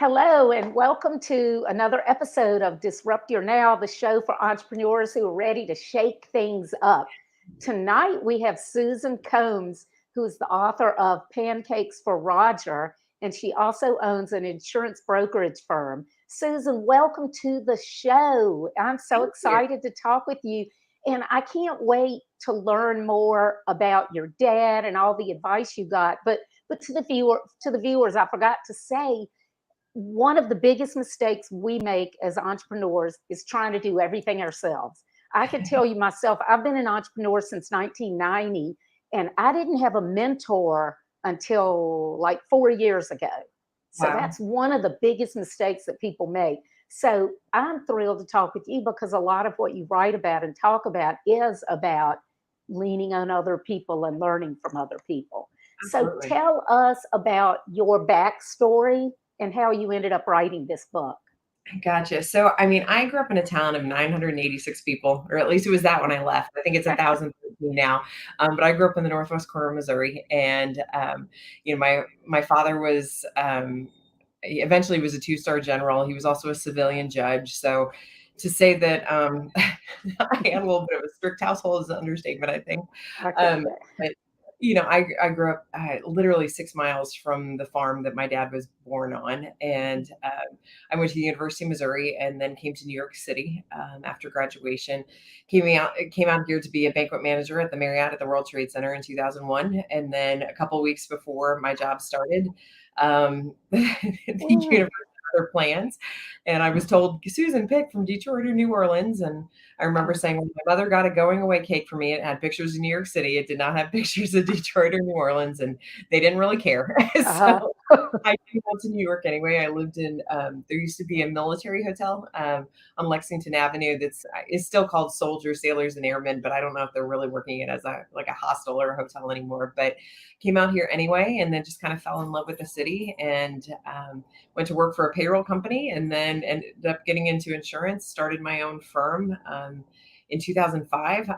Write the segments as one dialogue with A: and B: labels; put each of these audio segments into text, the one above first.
A: Hello, and welcome to another episode of Disrupt Your Now, the show for entrepreneurs who are ready to shake things up. Tonight, we have Susan Combs, who is the author of Pancakes for Roger, and she also owns an insurance brokerage firm. Susan, welcome to the show. I'm so
B: Thank you.
A: excited to talk with you, and I can't wait to learn more about your dad and all the advice you got. But to the viewers, I forgot to say one of the biggest mistakes we make as entrepreneurs is trying to do everything ourselves. I can tell you myself, I've been an entrepreneur since 1990, and I didn't have a mentor until like 4 years ago. So
B: Wow.
A: that's one of the biggest mistakes that people make. So I'm thrilled to talk with you because a lot of what you write about and talk about is about leaning on other people and learning from other people. So
B: Absolutely.
A: tell us about your backstory and how you ended up writing this book.
B: Gotcha. So, I grew up in a town of 986 people, or at least it was that when I left. I think it's 1,013 now. But I grew up in the northwest corner of Missouri, and my father was he eventually was a two-star general. He was also a civilian judge. So, to say that I had a little bit of a strict household is an understatement, I think.
A: I can
B: Um, but I grew up literally 6 miles from the farm that my dad was born on, and I went to the University of Missouri, and then came to New York City after graduation. Came out here to be a banquet manager at the Marriott at the World Trade Center in 2001, and then a couple weeks before my job started, the
A: Mm.
B: university had other plans, and I was told, Susan, pick from Detroit or New Orleans. And I remember
A: Oh,
B: saying, well, my mother got a going away cake for me. It had pictures of New York City. It did not have pictures of Detroit or New Orleans, and they didn't really care.
A: uh-huh.
B: So I came out to New York anyway. I lived in there used to be a military hotel on Lexington Avenue that's is still called Soldiers, Sailors, and Airmen, but I don't know if they're really working it as a hostel or a hotel anymore. But came out here anyway, and then just kind of fell in love with the city, and went to work for a payroll company, and then ended up getting into insurance. Started my own firm. In 2005.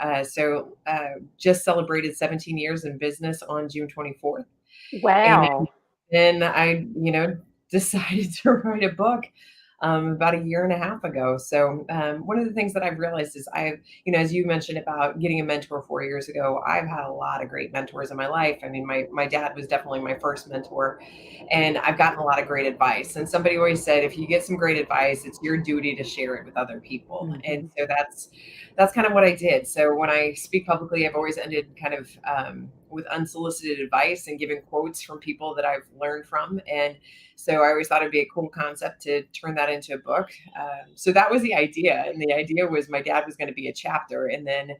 B: Just celebrated 17 years in business on June 24th. And
A: Wow.
B: then I, decided to write a book about a year and a half ago. So one of the things that I've realized is as you mentioned about getting a mentor 4 years ago, I've had a lot of great mentors in my life. I mean, my dad was definitely my first mentor, and I've gotten a lot of great advice. And somebody always said, if you get some great advice, it's your duty to share it with other people. And
A: Mhm.
B: so that's kind of what I did. So when I speak publicly, I've always ended kind of with unsolicited advice and giving quotes from people that I've learned from. And so I always thought it'd be a cool concept to turn that into a book. So that was the idea. And the idea was my dad was going to be a chapter. And then,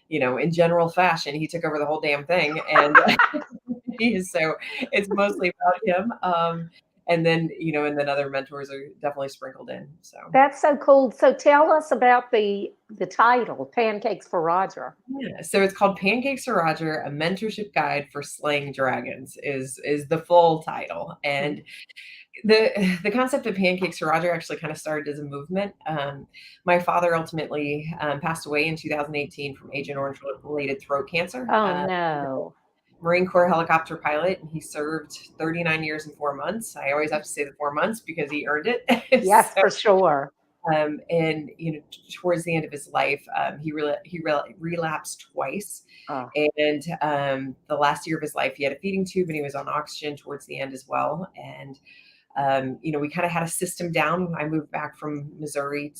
B: in general fashion, he took over the whole damn thing. And so it's mostly about him. And then other mentors are definitely sprinkled in. So.
A: That's so cool. So tell us about the title, Pancakes for Roger.
B: Yeah, so it's called Pancakes to Roger, a mentorship guide for slaying dragons is the full title.
A: Mhm.
B: And the concept of Pancakes to Roger actually kind of started as a movement. My father ultimately passed away in 2018 from Agent Orange related throat cancer.
A: Oh no.
B: Marine Corps helicopter pilot, and he served 39 years and 4 months. I always have to say the 4 months because he earned it.
A: Yes, for sure.
B: And towards the end of his life, he relapsed twice,
A: Oh,
B: and the last year of his life, he had a feeding tube, and he was on oxygen towards the end as well. And we kind of had a system down. I moved back to Missouri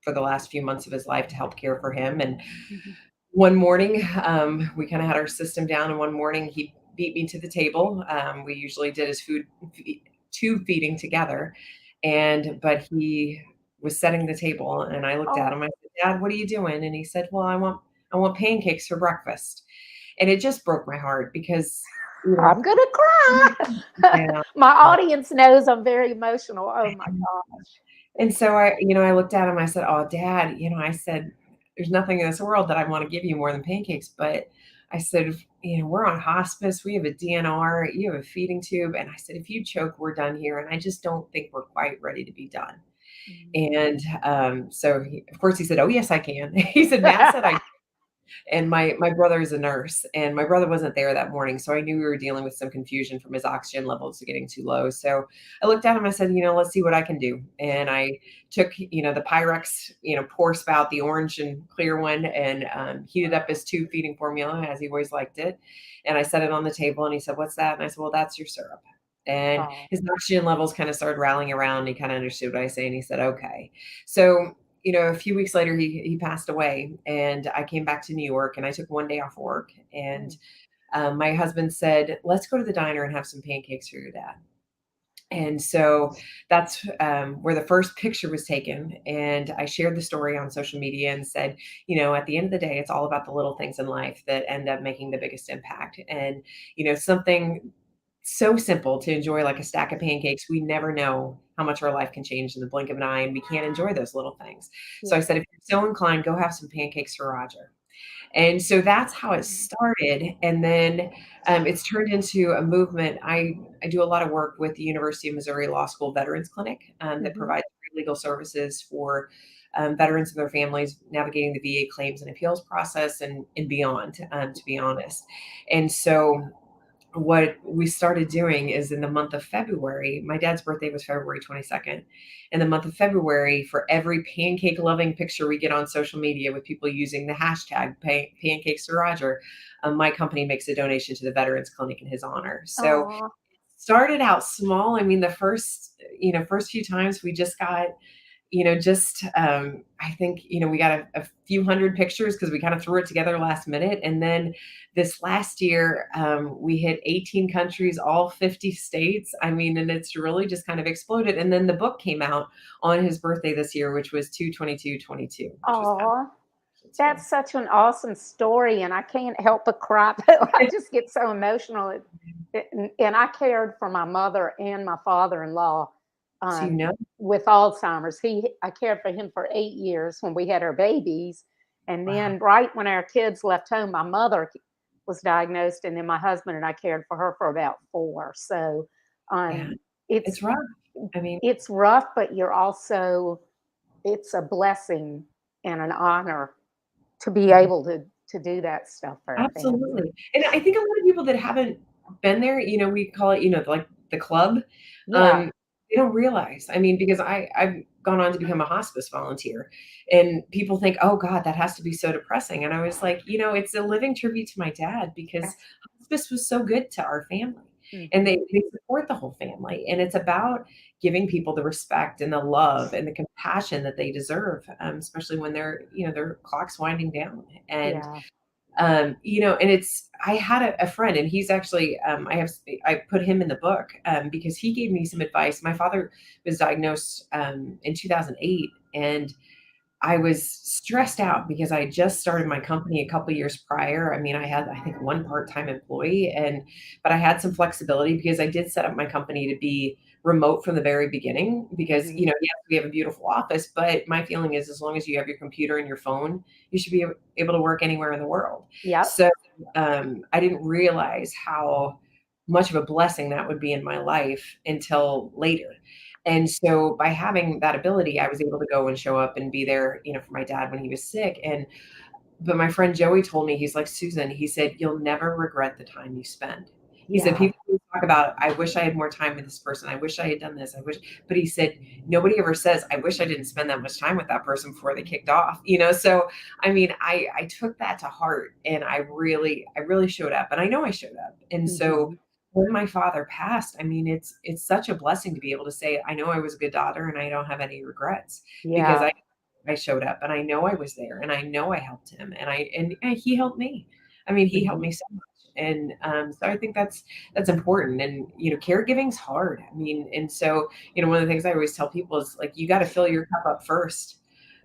B: for the last few months of his life to help care for him. And
A: mhm.
B: one morning, we kind of had our system down, and one morning he beat me to the table. We usually did his tube feeding together, but he was setting the table, and I looked at
A: Oh,
B: him. I said, "Dad, what are you doing?" And he said, "Well, I want pancakes for breakfast." And it just broke my heart because, you know,
A: I'm gonna cry.
B: yeah.
A: My audience knows I'm very emotional. Oh my gosh.
B: And so I looked at him. I said, "Oh, Dad," I said, "There's nothing in this world that I want to give you more than pancakes." But I said, "We're on hospice. We have a DNR. You have a feeding tube." And I said, "If you choke, we're done here. And I just don't think we're quite ready to be done."
A: Mm.
B: And of course, he said, "Oh, yes, I can." He said, "Matt said I." And my brother is a nurse, and my brother wasn't there that morning, so I knew we were dealing with some confusion from his oxygen levels getting too low. So I looked at him, I said, let's see what I can do. And I took, the Pyrex, pour spout, the orange and clear one, and heated up his tube feeding formula as he always liked it. And I set it on the table, and he said, "What's that?" And I said, "Well, that's your syrup." And
A: Oh,
B: his oxygen levels kind of started rallying around. And he kind of understood what I say, and he said, "Okay." So a few weeks later, he passed away, and I came back to New York, and I took one day off work, and
A: mm,
B: my husband said, "Let's go to the diner and have some pancakes for your dad." And so that's where the first picture was taken. And I shared the story on social media and said, at the end of the day, it's all about the little things in life that end up making the biggest impact. And, something so simple to enjoy, like a stack of pancakes, we never know how much our life can change in the blink of an eye, and we can't enjoy those little things. So I
A: yeah.
B: said, if you're so inclined, go have some pancakes for Roger. And so that's how it
A: Mm,
B: started. And then it's turned into a movement. I do a lot of work with the University of Missouri Law School Veterans Clinic that
A: mhm.
B: provides free legal services for veterans and their families navigating the VA claims and appeals process and beyond, to be honest. And so what we started doing is in the month of February, my dad's birthday was February 22nd. In the month of February, for every pancake loving picture we get on social media with people using the hashtag pancakes to Roger, my company makes a donation to the Veterans Clinic in his honor. So
A: Aw,
B: started out small. I mean, the first few times we just got just I think we got a few hundred pictures because we kind of threw it together last minute. And then this last year, we hit 18 countries, all 50 states. I mean, and it's really just kind of exploded. And then the book came out on his birthday this year, which was 2/22/22, which was kind of
A: aw.
B: so.
A: That's such an awesome story, and I can't help but cry. I just get so emotional. And I cared for my mother and my father-in-law
B: So
A: um, with Alzheimer's. I cared for him for 8 years when we had our babies, and
B: wow,
A: then right when our kids left home, my mother was diagnosed, and then my husband and I cared for her for about 4. So
B: yeah,
A: um, it's
B: it's rough. I mean,
A: it's rough, but it's a blessing and an honor to be able to do that stuff for our family.
B: absolutely. And I think a lot of people that haven't been there, we call it, like the club,
A: Yeah,
B: they don't realize. I mean, because I've gone on to become a hospice volunteer, and people think, "Oh God, that has to be so depressing." And I was like, it's a living tribute to my dad because
A: that's
B: hospice was so good to our family. And
A: mhm,
B: they support the whole family. And it's about giving people the respect and the love and the compassion that they deserve, especially when their clock's winding down. And
A: yeah,
B: and I had a friend, and he's actually, I put him in the book, because he gave me some advice. My father was diagnosed, in 2008, and I was stressed out because I had just started my company a couple years prior. I mean, I had, I think, one part-time employee, but I had some flexibility because I did set up my company to be remote from the very beginning because,
A: mhm,
B: yes, we have a beautiful office, but my feeling is as long as you have your computer and your phone, you should be able to work anywhere in the world.
A: yep,
B: So, I didn't realize how much of a blessing that would be in my life until later. And so by having that ability, I was able to go and show up and be there, for my dad when he was sick. But my friend Joey told me, he's like, "Susan," he said, "you'll never regret the time you spend." He said,
A: yeah,
B: "People always talk about, I wish I had more time with this person. I wish I had done this. I wish," but he said, "Nobody ever says, I wish I didn't spend that much time with that person before they kicked off." So, I mean, I took that to heart, and I really showed up, and I know I showed up. And so
A: mhm,
B: when my father passed, I mean, it's such a blessing to be able to say, I know I was a good daughter and I don't have any regrets because
A: yeah,
B: I showed up, and I know I was there, and I know I helped him, and he helped me. I mean, he helped
A: mhm,
B: me so much. And so I think that's important. And caregiving's hard. I mean, and so one of the things I always tell people is, like, you got to fill your cup up first.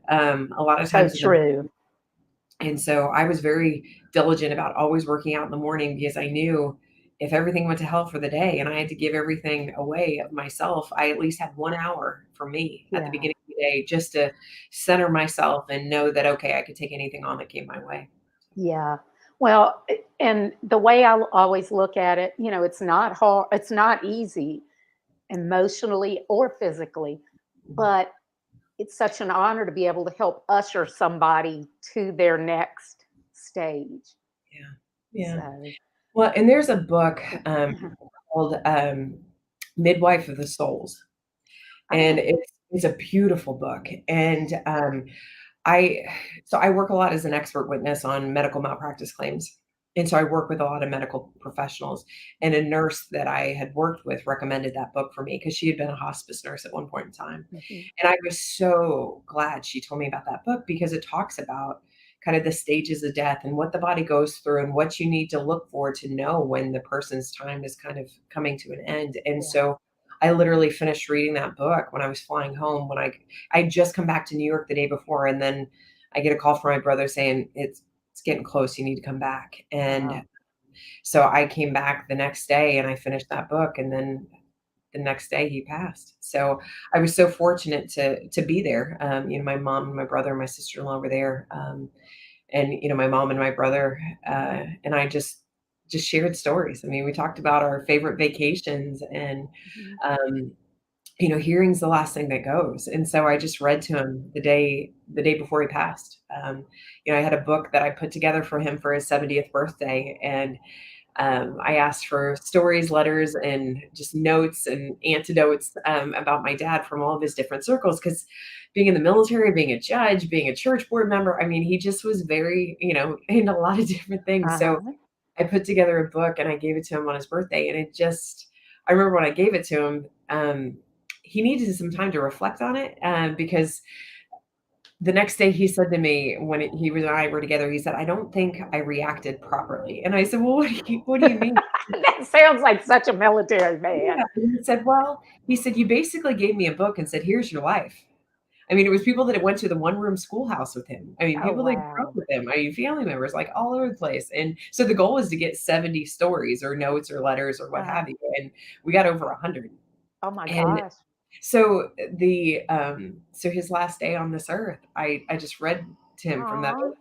B: A lot of
A: so
B: times in the
A: true.
B: and so I was very diligent about always working out in the morning because I knew if everything went to hell for the day and I had to give everything away of myself, I at least had 1 hour for me at the
A: Yeah,
B: beginning of the day just to center myself and know that, okay, I could take anything on that came my way.
A: yeah. Well, and the way I always look at it, it's not hard, it's not easy emotionally or physically,
B: Mhm.
A: but it's such an honor to be able to help usher somebody to their next stage.
B: Yeah. Yeah.
A: So,
B: Well, and there's a book called Midwife of the Souls, and
A: oh,
B: it's a beautiful book. And I so I work a lot as an expert witness on medical malpractice claims. And so I work with a lot of medical professionals. And a nurse that I had worked with recommended that book for me because she had been a hospice nurse at one point in time.
A: mhm,
B: And I was so glad she told me about that book because it talks about kind of the stages of death and what the body goes through and what you need to look for to know when the person's time is kind of coming to an end. And
A: yeah.
B: so I literally finished reading that book when I was flying home when I just come back to New York the day before, and then I get a call from my brother saying it's getting close, you need to come back. And
A: Wow.
B: so I came back the next day and I finished that book, and then the next day he passed. So I was so fortunate to be there. My mom and my brother and my sister-in-law were there. And my mom and my brother and I just shared stories. I mean, we talked about our favorite vacations, and
A: Mhm.
B: um, hearing's the last thing that goes. And so I just read to him the day before he passed. I had a book that I put together for him for his 70th birthday, and I asked for stories, letters, and just notes and antidotes about my dad from all of his different circles. Because being in the military, being a judge, being a church board member, I mean, he just was very, in a lot of different things. So
A: Uh-huh.
B: I put together a book and I gave it to him on his birthday. And I remember when I gave it to him, he needed some time to reflect on it because the next day he said to me when he was and I were together, he said, "I don't think I reacted properly." And I said, "Well, what do you mean?"
A: That sounds like such a military
B: Yeah,
A: man.
B: and he said, "Well," he said, "You basically gave me a book and said, 'Here's your life.'" I mean, it was people that had went to the one-room schoolhouse with him. I mean,
A: Oh,
B: people that grew up
A: wow.
B: with him. I mean, family members, like, all over the place, and so the goal was to get 70 stories or notes or letters or what
A: Uh,
B: have you, and we got over 100.
A: oh my
B: And
A: gosh.
B: so his last day on this earth, I just read to him from that
A: Aw.
B: book,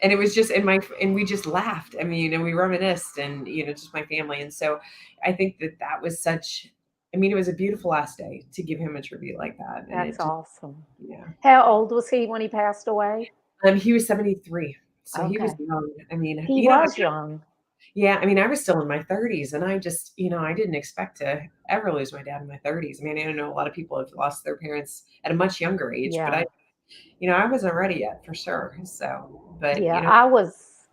B: and it was just and we just laughed. I mean, and we reminisced, and just my family. And so I think that was such. I mean, it was a beautiful last day to give him a tribute like that, and
A: That's
B: it just
A: awesome.
B: yeah.
A: How old was he when he passed away?
B: He was 73, so he was
A: Okay.
B: young. I mean,
A: He was young.
B: yeah, I mean, I was still in my 30s, and I just, I didn't expect to ever lose my dad in my 30s. I mean, I know a lot of people have lost their parents at a much younger age, but
A: Yeah.
B: I wasn't ready yet for sure. So, but
A: Yeah, I was,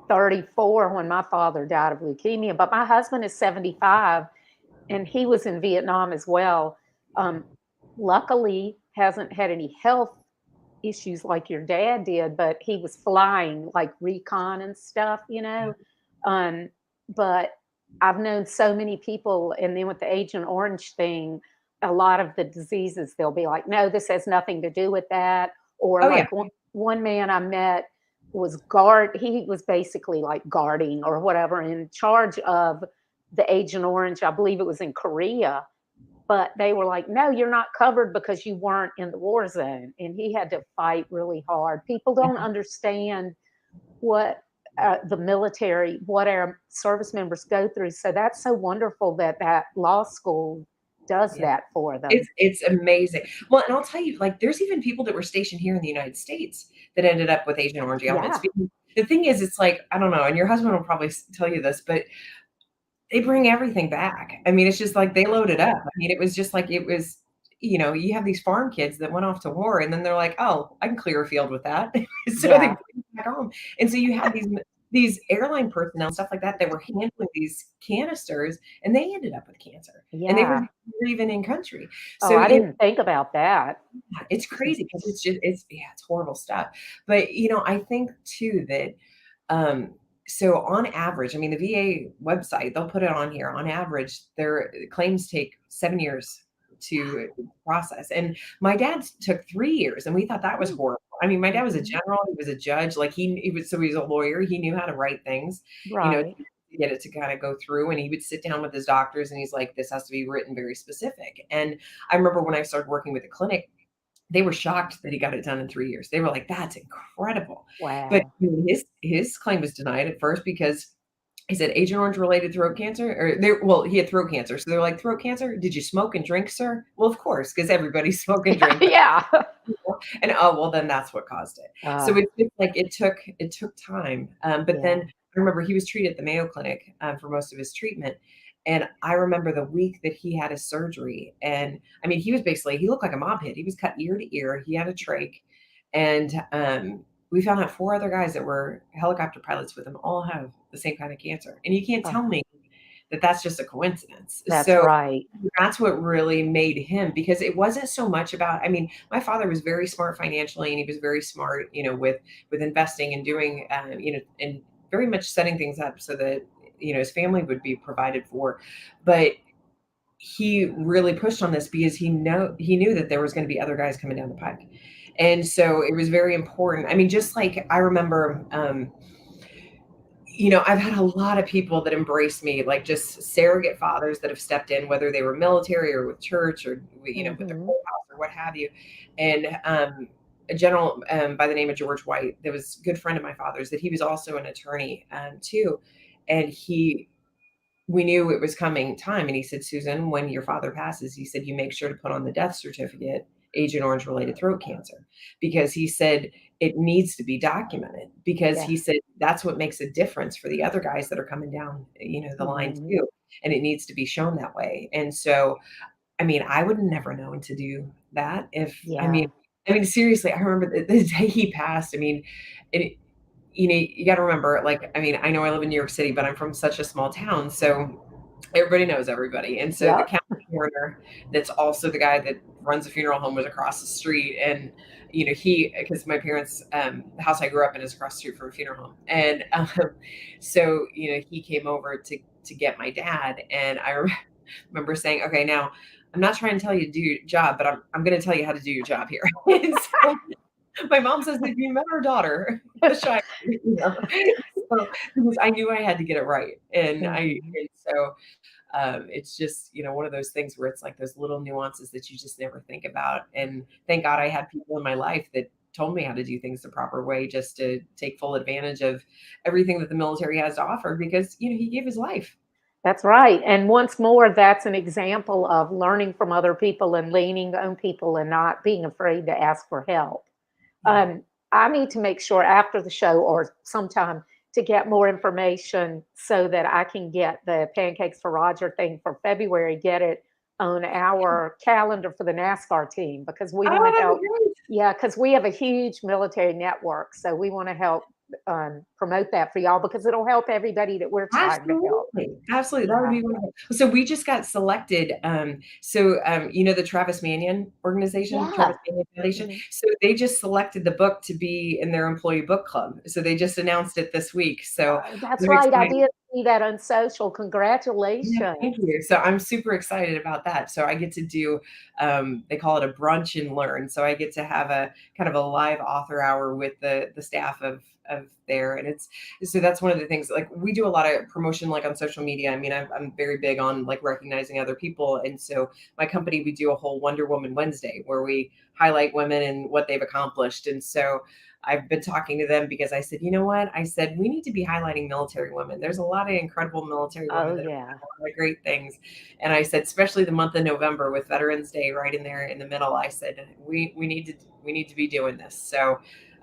A: 34 when my father died of leukemia, but my husband is 75, and he was in Vietnam as well. Um, Luckily, hasn't had any health issues like your dad did, but he was flying, like, recon and stuff, you
B: yeah.
A: know? Um, but I've known so many people, and then with the Agent Orange thing, a lot of the diseases, they'll be like, "No, this has nothing to do with that," or
B: Oh yeah.
A: like one man I met he was basically like guarding or whatever in charge of the Agent Orange, I believe it was in Korea, but they were like, "No, you're not covered because you weren't in the war zone," and he had to fight really hard. People don't understand what, the military, what our service members go through, so that's so wonderful that that law school does
B: Yeah.
A: that for them.
B: It's amazing. Well, and I'll tell you, like, there's even people that were stationed here in the United States that ended up with Agent Orange ailments.
A: Yeah,
B: Because the thing is, it's like, I don't know, and your husband will probably tell you this, but they bring everything back. I mean, it's just like they load it up. I mean, it was just like it was, you have these farm kids that went off to war and then they're like, "Oh, I can clear a field with that." So they bring
A: yeah,
B: it back home. And so you had these airline personnel and stuff like that were handling these canisters and they ended up with cancer. And they were
A: yeah.
B: even in country.
A: Oh,
B: So,
A: I didn't think about that.
B: it's crazy because it's horrible stuff. But, I think too that um, so on average, I mean, the VA website, they'll put it on here. On average, their claims take 7 years to process. And my dad's took 3 years, and we thought that was
A: Mm,
B: horrible. I mean, my dad was a
A: mhm.
B: general, he was a judge, like he was a lawyer, he knew how to write things,
A: Right.
B: to get it to kind of go through. And he would sit down with his doctors and he's like, this has to be written very specific. And I remember when I started working with the clinic, they were shocked that he got it done in 3 years. They were like, "That's incredible." But
A: Wow.
B: his claim was denied at first because he said, Agent Orange related throat cancer, or well, he had throat cancer. So they're like, throat cancer? Did you smoke and drink, sir? Well, of course, because everybody's smoke and drink.
A: Yeah.
B: And oh, well, then that's what caused it. So
A: Uh,
B: it's just like it took time. But
A: yeah.
B: then I remember he was treated at the Mayo Clinic for most of his treatment. And I remember the week that he had his surgery. And I mean, he looked like a mob hit. He was cut ear to ear. He had a trach. And we found out four other guys that were helicopter pilots with him all have the same kind of cancer. And you can't
A: Uh,
B: tell me that that's just a coincidence.
A: that's
B: So
A: right.
B: that's what really made him, because it wasn't so much about, I mean, my father was very smart financially, and he was very smart, with investing and doing, and very much setting things up so that, his family would be provided for. But he really pushed on this because he knew that there was going to be other guys coming down the pike. And so it was very important. I mean, just like I remember, I've had a lot of people that embrace me, like just surrogate fathers that have stepped in, whether they were military or with church or, with the
A: Hmm.
B: courthouse or what have you. And a general by the name of George White, that was a good friend of my father's, that he was also an attorney too. And we knew it was coming time. And he said, Susan, when your father passes, he said, you make sure to put on the death certificate, Agent Orange related throat cancer, because he said it needs to be documented, because
A: Yeah.
B: he said that's what makes a difference for the other guys that are coming down, the line
A: Hmm.
B: too. And it needs to be shown that way. And so, I mean, I would never known to do that if,
A: Yeah.
B: seriously, I remember the day he passed. I mean, it, you got to remember, like, I mean, I know I live in New York City, but I'm from such a small town. So everybody knows everybody. And so the
A: Yep.
B: county coroner, that's also the guy that runs a funeral home, was across the street. And, because my parents, the house I grew up in is across the street from a funeral home. And so, he came over to get my dad. And I remember saying, okay, now I'm not trying to tell you to do your job, but I'm going to tell you how to do your job here. And so my mom says, "If you met our daughter, the shy," so because I knew I had to get it right,
A: Hmm.
B: and so it's just, one of those things where it's like those little nuances that you just never think about. And thank God I had people in my life that told me how to do things the proper way, just to take full advantage of everything that the military has to offer, because he gave his life.
A: That's right. And once more, that's an example of learning from other people and leaning on people and not being afraid to ask for help.
B: Yeah.
A: I need to make sure after the show or sometime to get more information so that I can get the Pancakes for Roger thing for February, get it on our calendar for the NASCAR team because we want
B: Oh,
A: to
B: that'd be
A: help.
B: great.
A: Yeah, because we have a huge military network. So we want to help promote that for y'all because it'll help everybody that we're trying to help.
B: Absolutely, absolutely, that would
A: Yeah.
B: be wonderful. So we just got selected, the Travis Manion organization, Travis
A: Yeah.
B: Manion Foundation,
A: Mhm.
B: so they just selected the book to be in their employee book club, so they just announced it this week, so
A: That's
B: we're
A: right. I
B: excited.
A: did see that on social.
B: Yeah,
A: Congratulations.
B: thank you. So I'm super excited about that. So I get to do, they call it a brunch and learn. So I get to have a kind of a live author hour with the staff of there, and so that's one of the things. Like, we do a lot of promotion, like on social media. I mean, I'm very big on like recognizing other people, and so my company, we do a whole Wonder Woman Wednesday where we highlight women and what they've accomplished, and so I've been talking to them because I said, you know what? I said, we need to be highlighting military women. There's a lot of incredible military
A: Oh,
B: women that have
A: yeah.
B: done a lot of great things. And I said, especially the month of November with Veterans Day right in there in the middle, I said, we need to be doing this. So,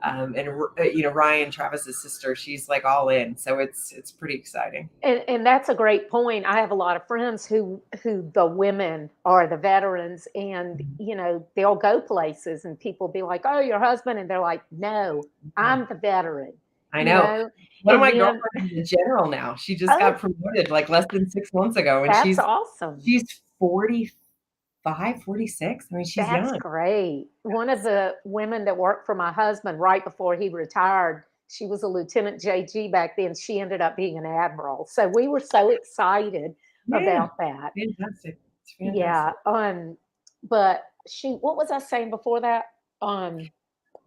B: Ryan, Travis's sister, she's like all in. So it's pretty exciting.
A: And that's a great point. I have a lot of friends who the women are the veterans and, they'll go places and people be like, "Oh, your husband," and they're like, "No,
B: Yeah.
A: I'm the veteran,"
B: I
A: you
B: know.
A: know?
B: One of
A: And
B: my
A: then
B: girlfriends is a general now. She just
A: oh,
B: got promoted like less than 6 months ago, and
A: that's
B: she's
A: awesome.
B: she's 45, 46. I mean, she's
A: That's
B: young.
A: great. One of the women that worked for my husband right before he retired, she was a Lieutenant JG back then. She ended up being an admiral. So we were so excited
B: Yeah.
A: about that.
B: Fantastic. It's
A: Yeah.
B: fantastic.
A: But what was I saying before that?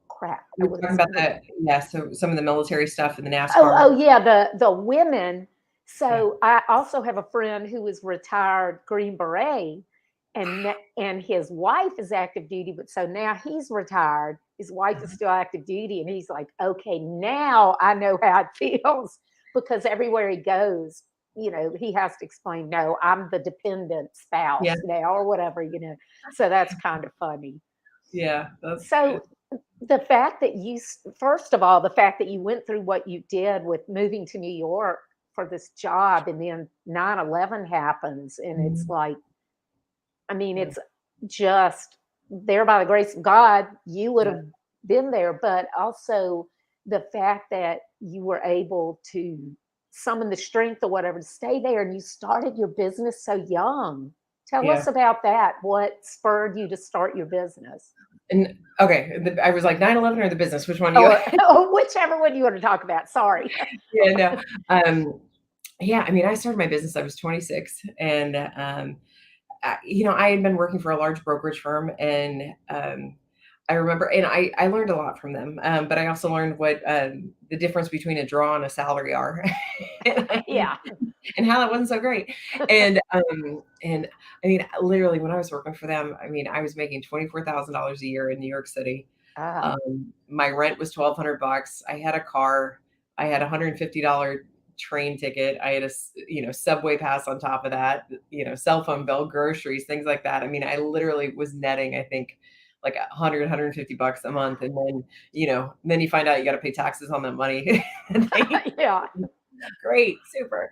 A: Crap. I
B: You're
A: was
B: talking about
A: gonna
B: the, yeah, so some of the military stuff and the
A: Oh,
B: NASCAR.
A: oh yeah, the women.
B: Yeah.
A: So I also have a friend who is retired Green Beret, and his wife is active duty, but so now he's retired. His wife is still active duty, and he's like, okay, now I know how it feels because everywhere he goes, he has to explain, no, I'm the dependent
B: Yeah.
A: spouse now or whatever, So that's kind of funny.
B: Yeah. That's good.
A: So the fact that first of all, the fact that you went through what you did with moving to New York for this job, and then 9/11 happens, and it's
B: Mhm.
A: like, I mean,
B: Yeah.
A: it's just there by the grace of God, you would
B: Yeah.
A: have been there, but also the fact that you were able to summon the strength or whatever to stay there, and you started your business so young. Tell us
B: Yeah.
A: about that. What spurred you to start your business?
B: And okay, I was like 9/11 or the business. Which one do you?
A: Or whichever one you want to talk about. Sorry.
B: Yeah. No. Yeah. I mean, I started my business. I was 26, and I had been working for a large brokerage firm, and I remember, and I learned a lot from them. But I also learned what the difference between a draw and a salary are, and,
A: Yeah.
B: and how that wasn't so great. And I mean, literally, when I was working for them, I mean, I was making $24,000 a year in New York City.
A: Ah,
B: My rent was $1,200. I had a car. I had $150 train ticket. I had subway pass on top of that, cell phone bill, groceries, things like that. I mean, I literally was netting, I think, like 150 bucks a month. And then, then you find out you got to pay taxes on that money. And
A: yeah.
B: great, super.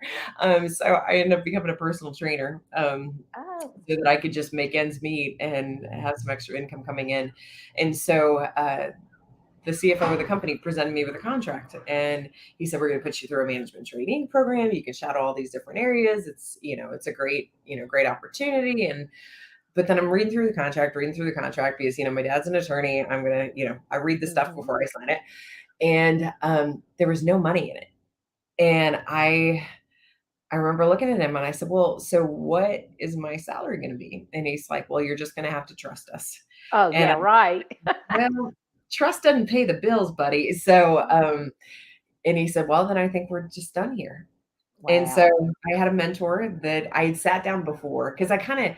B: So I ended up becoming a personal trainer,
A: Oh,
B: so that I could just make ends meet and have some extra income coming in. And so, the CFO of the company presented me with a contract, and he said, "We're going to put you through a management training program. You can shadow all these different areas. It's a great, great opportunity." And but then I'm reading through the contract because my dad's an attorney. I'm gonna, I read the stuff
A: mhm.
B: before I sign it, and there was no money in it. And I remember looking at him and I said, "Well, so what is my salary going to be?" And he's like, "Well, you're just going to have to trust us."
A: Oh,
B: And
A: yeah, right.
B: well, trust doesn't pay the bills, buddy. So, and he said, "Well, then I think we're just done here." And so
A: Wow.
B: I had a mentor that I had sat down before because I kind of,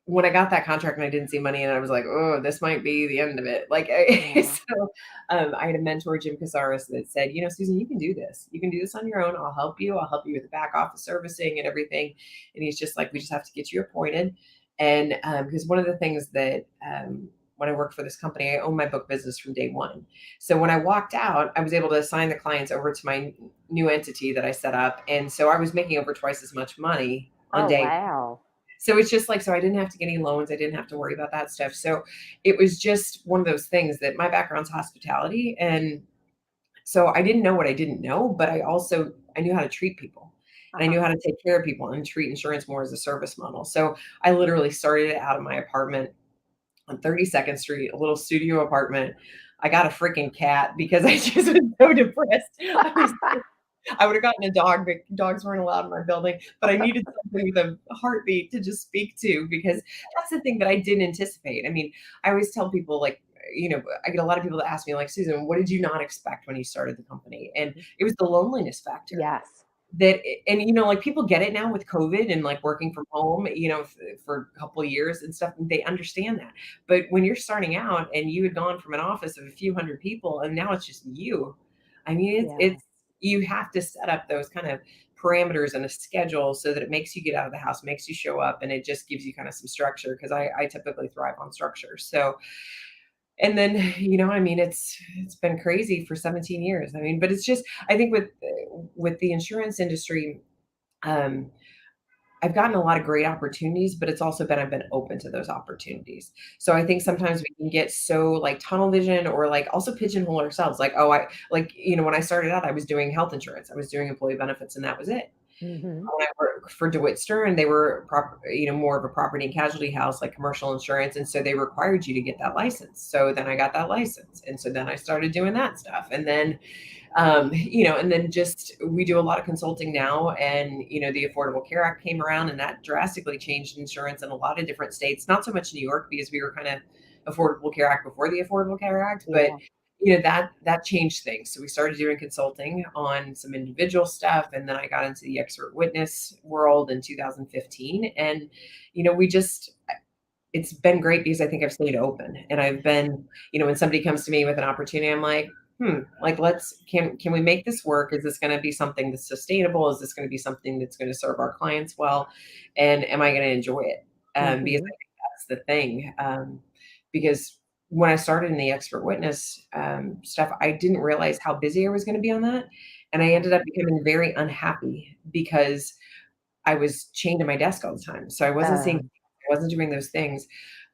B: when I got that contract and I didn't see money and I was like, "Oh, this might be the end of it." Like,
A: Yeah.
B: so I had a mentor, Jim Casares, that said, "Susan, you can do this. You can do this on your own. I'll help you. I'll help you with the back office servicing and everything." And he's just like, "We just have to get you appointed." And because one of the things that when I worked for this company, I owned my book business from day one. So when I walked out, I was able to assign the clients over to my new entity that I set up. And so I was making over twice as much money on
A: Oh,
B: day.
A: wow.
B: So it's just like, so I didn't have to get any loans. I didn't have to worry about that stuff. So it was just one of those things that my background's hospitality. And so I didn't know what I didn't know, but I knew how to treat people, and I
A: Uh-huh.
B: knew how to take care of people and treat insurance more as a service model. So I literally started it out of my apartment on 32nd Street, a little studio apartment. I got a freaking cat because I just was so depressed. I would have gotten a dog, but dogs weren't allowed in my building. But I needed something with a heartbeat to just speak to, because that's the thing that I didn't anticipate. I mean, I always tell people, like, I get a lot of people that ask me, like, "Susan, what did you not expect when you started the company?" And it was the loneliness factor.
A: Yes.
B: And like, people get it now with COVID and like working from home, for a couple of years and stuff. They understand that. But when you're starting out and you had gone from an office of a few hundred people and now it's just you, I mean,
A: Yeah.
B: it's you have to set up those kind of parameters and a schedule so that it makes you get out of the house, makes you show up, and it just gives you kind of some structure, because I typically thrive on structure. So, and then, I mean, it's been crazy for 17 years. I mean, but it's just, I think with the insurance industry, um, I've gotten a lot of great opportunities, but it's also been, I've been open to those opportunities. So I think sometimes we can get so like tunnel vision, or like also pigeonhole ourselves. Like, oh, I like, when I started out, I was doing health insurance, I was doing employee benefits, and that was it.
A: Mhm.
B: When I worked for DeWitt Stern, they were more of a property and casualty house, like commercial insurance, and so they required you to get that license. So then I got that license, and so then I started doing that stuff, and then and then just we do a lot of consulting now, and the Affordable Care Act came around, and that drastically changed insurance in a lot of different states. Not so much New York, because we were kind of Affordable Care Act before the Affordable Care Act, but
A: Yeah.
B: that changed things. So we started doing consulting on some individual stuff, and then I got into the expert witness world in 2015, and we just it's been great because I think I've stayed open, and I've been, when somebody comes to me with an opportunity, I'm like, like can we make this work? Is this going to be something that's sustainable? Is this going to be something that's going to serve our clients well? And am I going to enjoy it? Because
A: Hmm.
B: I think that's the thing. Because when I started in the expert witness stuff, I didn't realize how busy I was going to be on that. And I
A: Uh-huh.
B: ended up becoming very unhappy because I was chained to my desk all the time. So I wasn't seeing,
A: Uh,
B: I wasn't doing those things.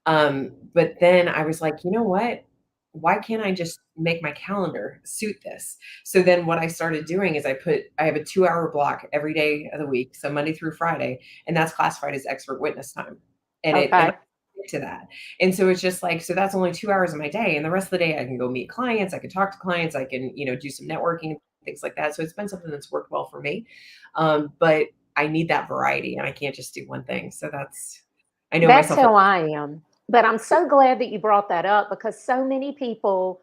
B: But then I was like, you know what? Why can't I just make my calendar suit this? So then what I started doing is I have a 2 hour block every day of the week. So Monday through Friday, and that's classified as expert witness time. And I
A: okay.
B: stick to that. And so it's just like, so that's only 2 hours of my day. And the rest of the day I can go meet clients. I can talk to clients. I can, do some networking, things like that. So it's been something that's worked well for me. But I need that variety and I can't just do one thing. So I know
A: That's
B: myself.
A: how I am. But I'm so glad that you brought that up because so many people,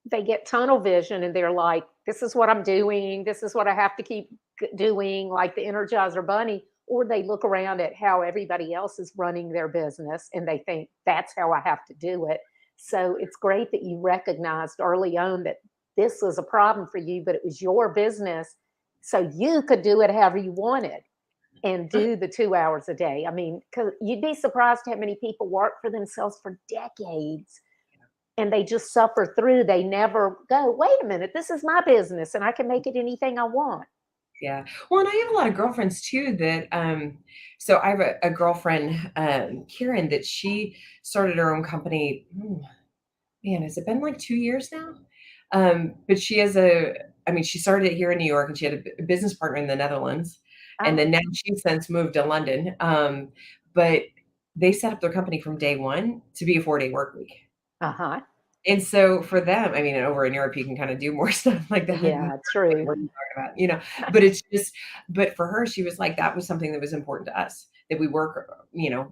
A: they get tunnel vision and they're like, this is what I'm doing. This is what I have to keep doing, like the Energizer Bunny. Or they look around at how everybody else is running their business and they think that's how I have to do it. So it's great that you recognized early on that this was a problem for you, but it was your business. So you could do it however you wanted and do the 2 hours a day. I mean, because you'd be surprised how many people work for themselves for decades and they just suffer through. They never go, wait a minute, this is my business and I can make it anything I want.
B: Yeah. Well, and I have a lot of girlfriends too that so I have a girlfriend, Kieran, that she started her own company. Man, has it been like 2 years now? But she has I mean, she started it here in New York and she had a business partner in the Netherlands. And
A: Oh,
B: then now she's since moved to London. But they set up their company from day one to be a 4-day work week.
A: uh huh.
B: And so for them, I mean, over in Europe, you can kind of do more stuff like that.
A: Yeah, true.
B: What are you talking about? But it's just, but for her, she was like, that was something that was important to us that we work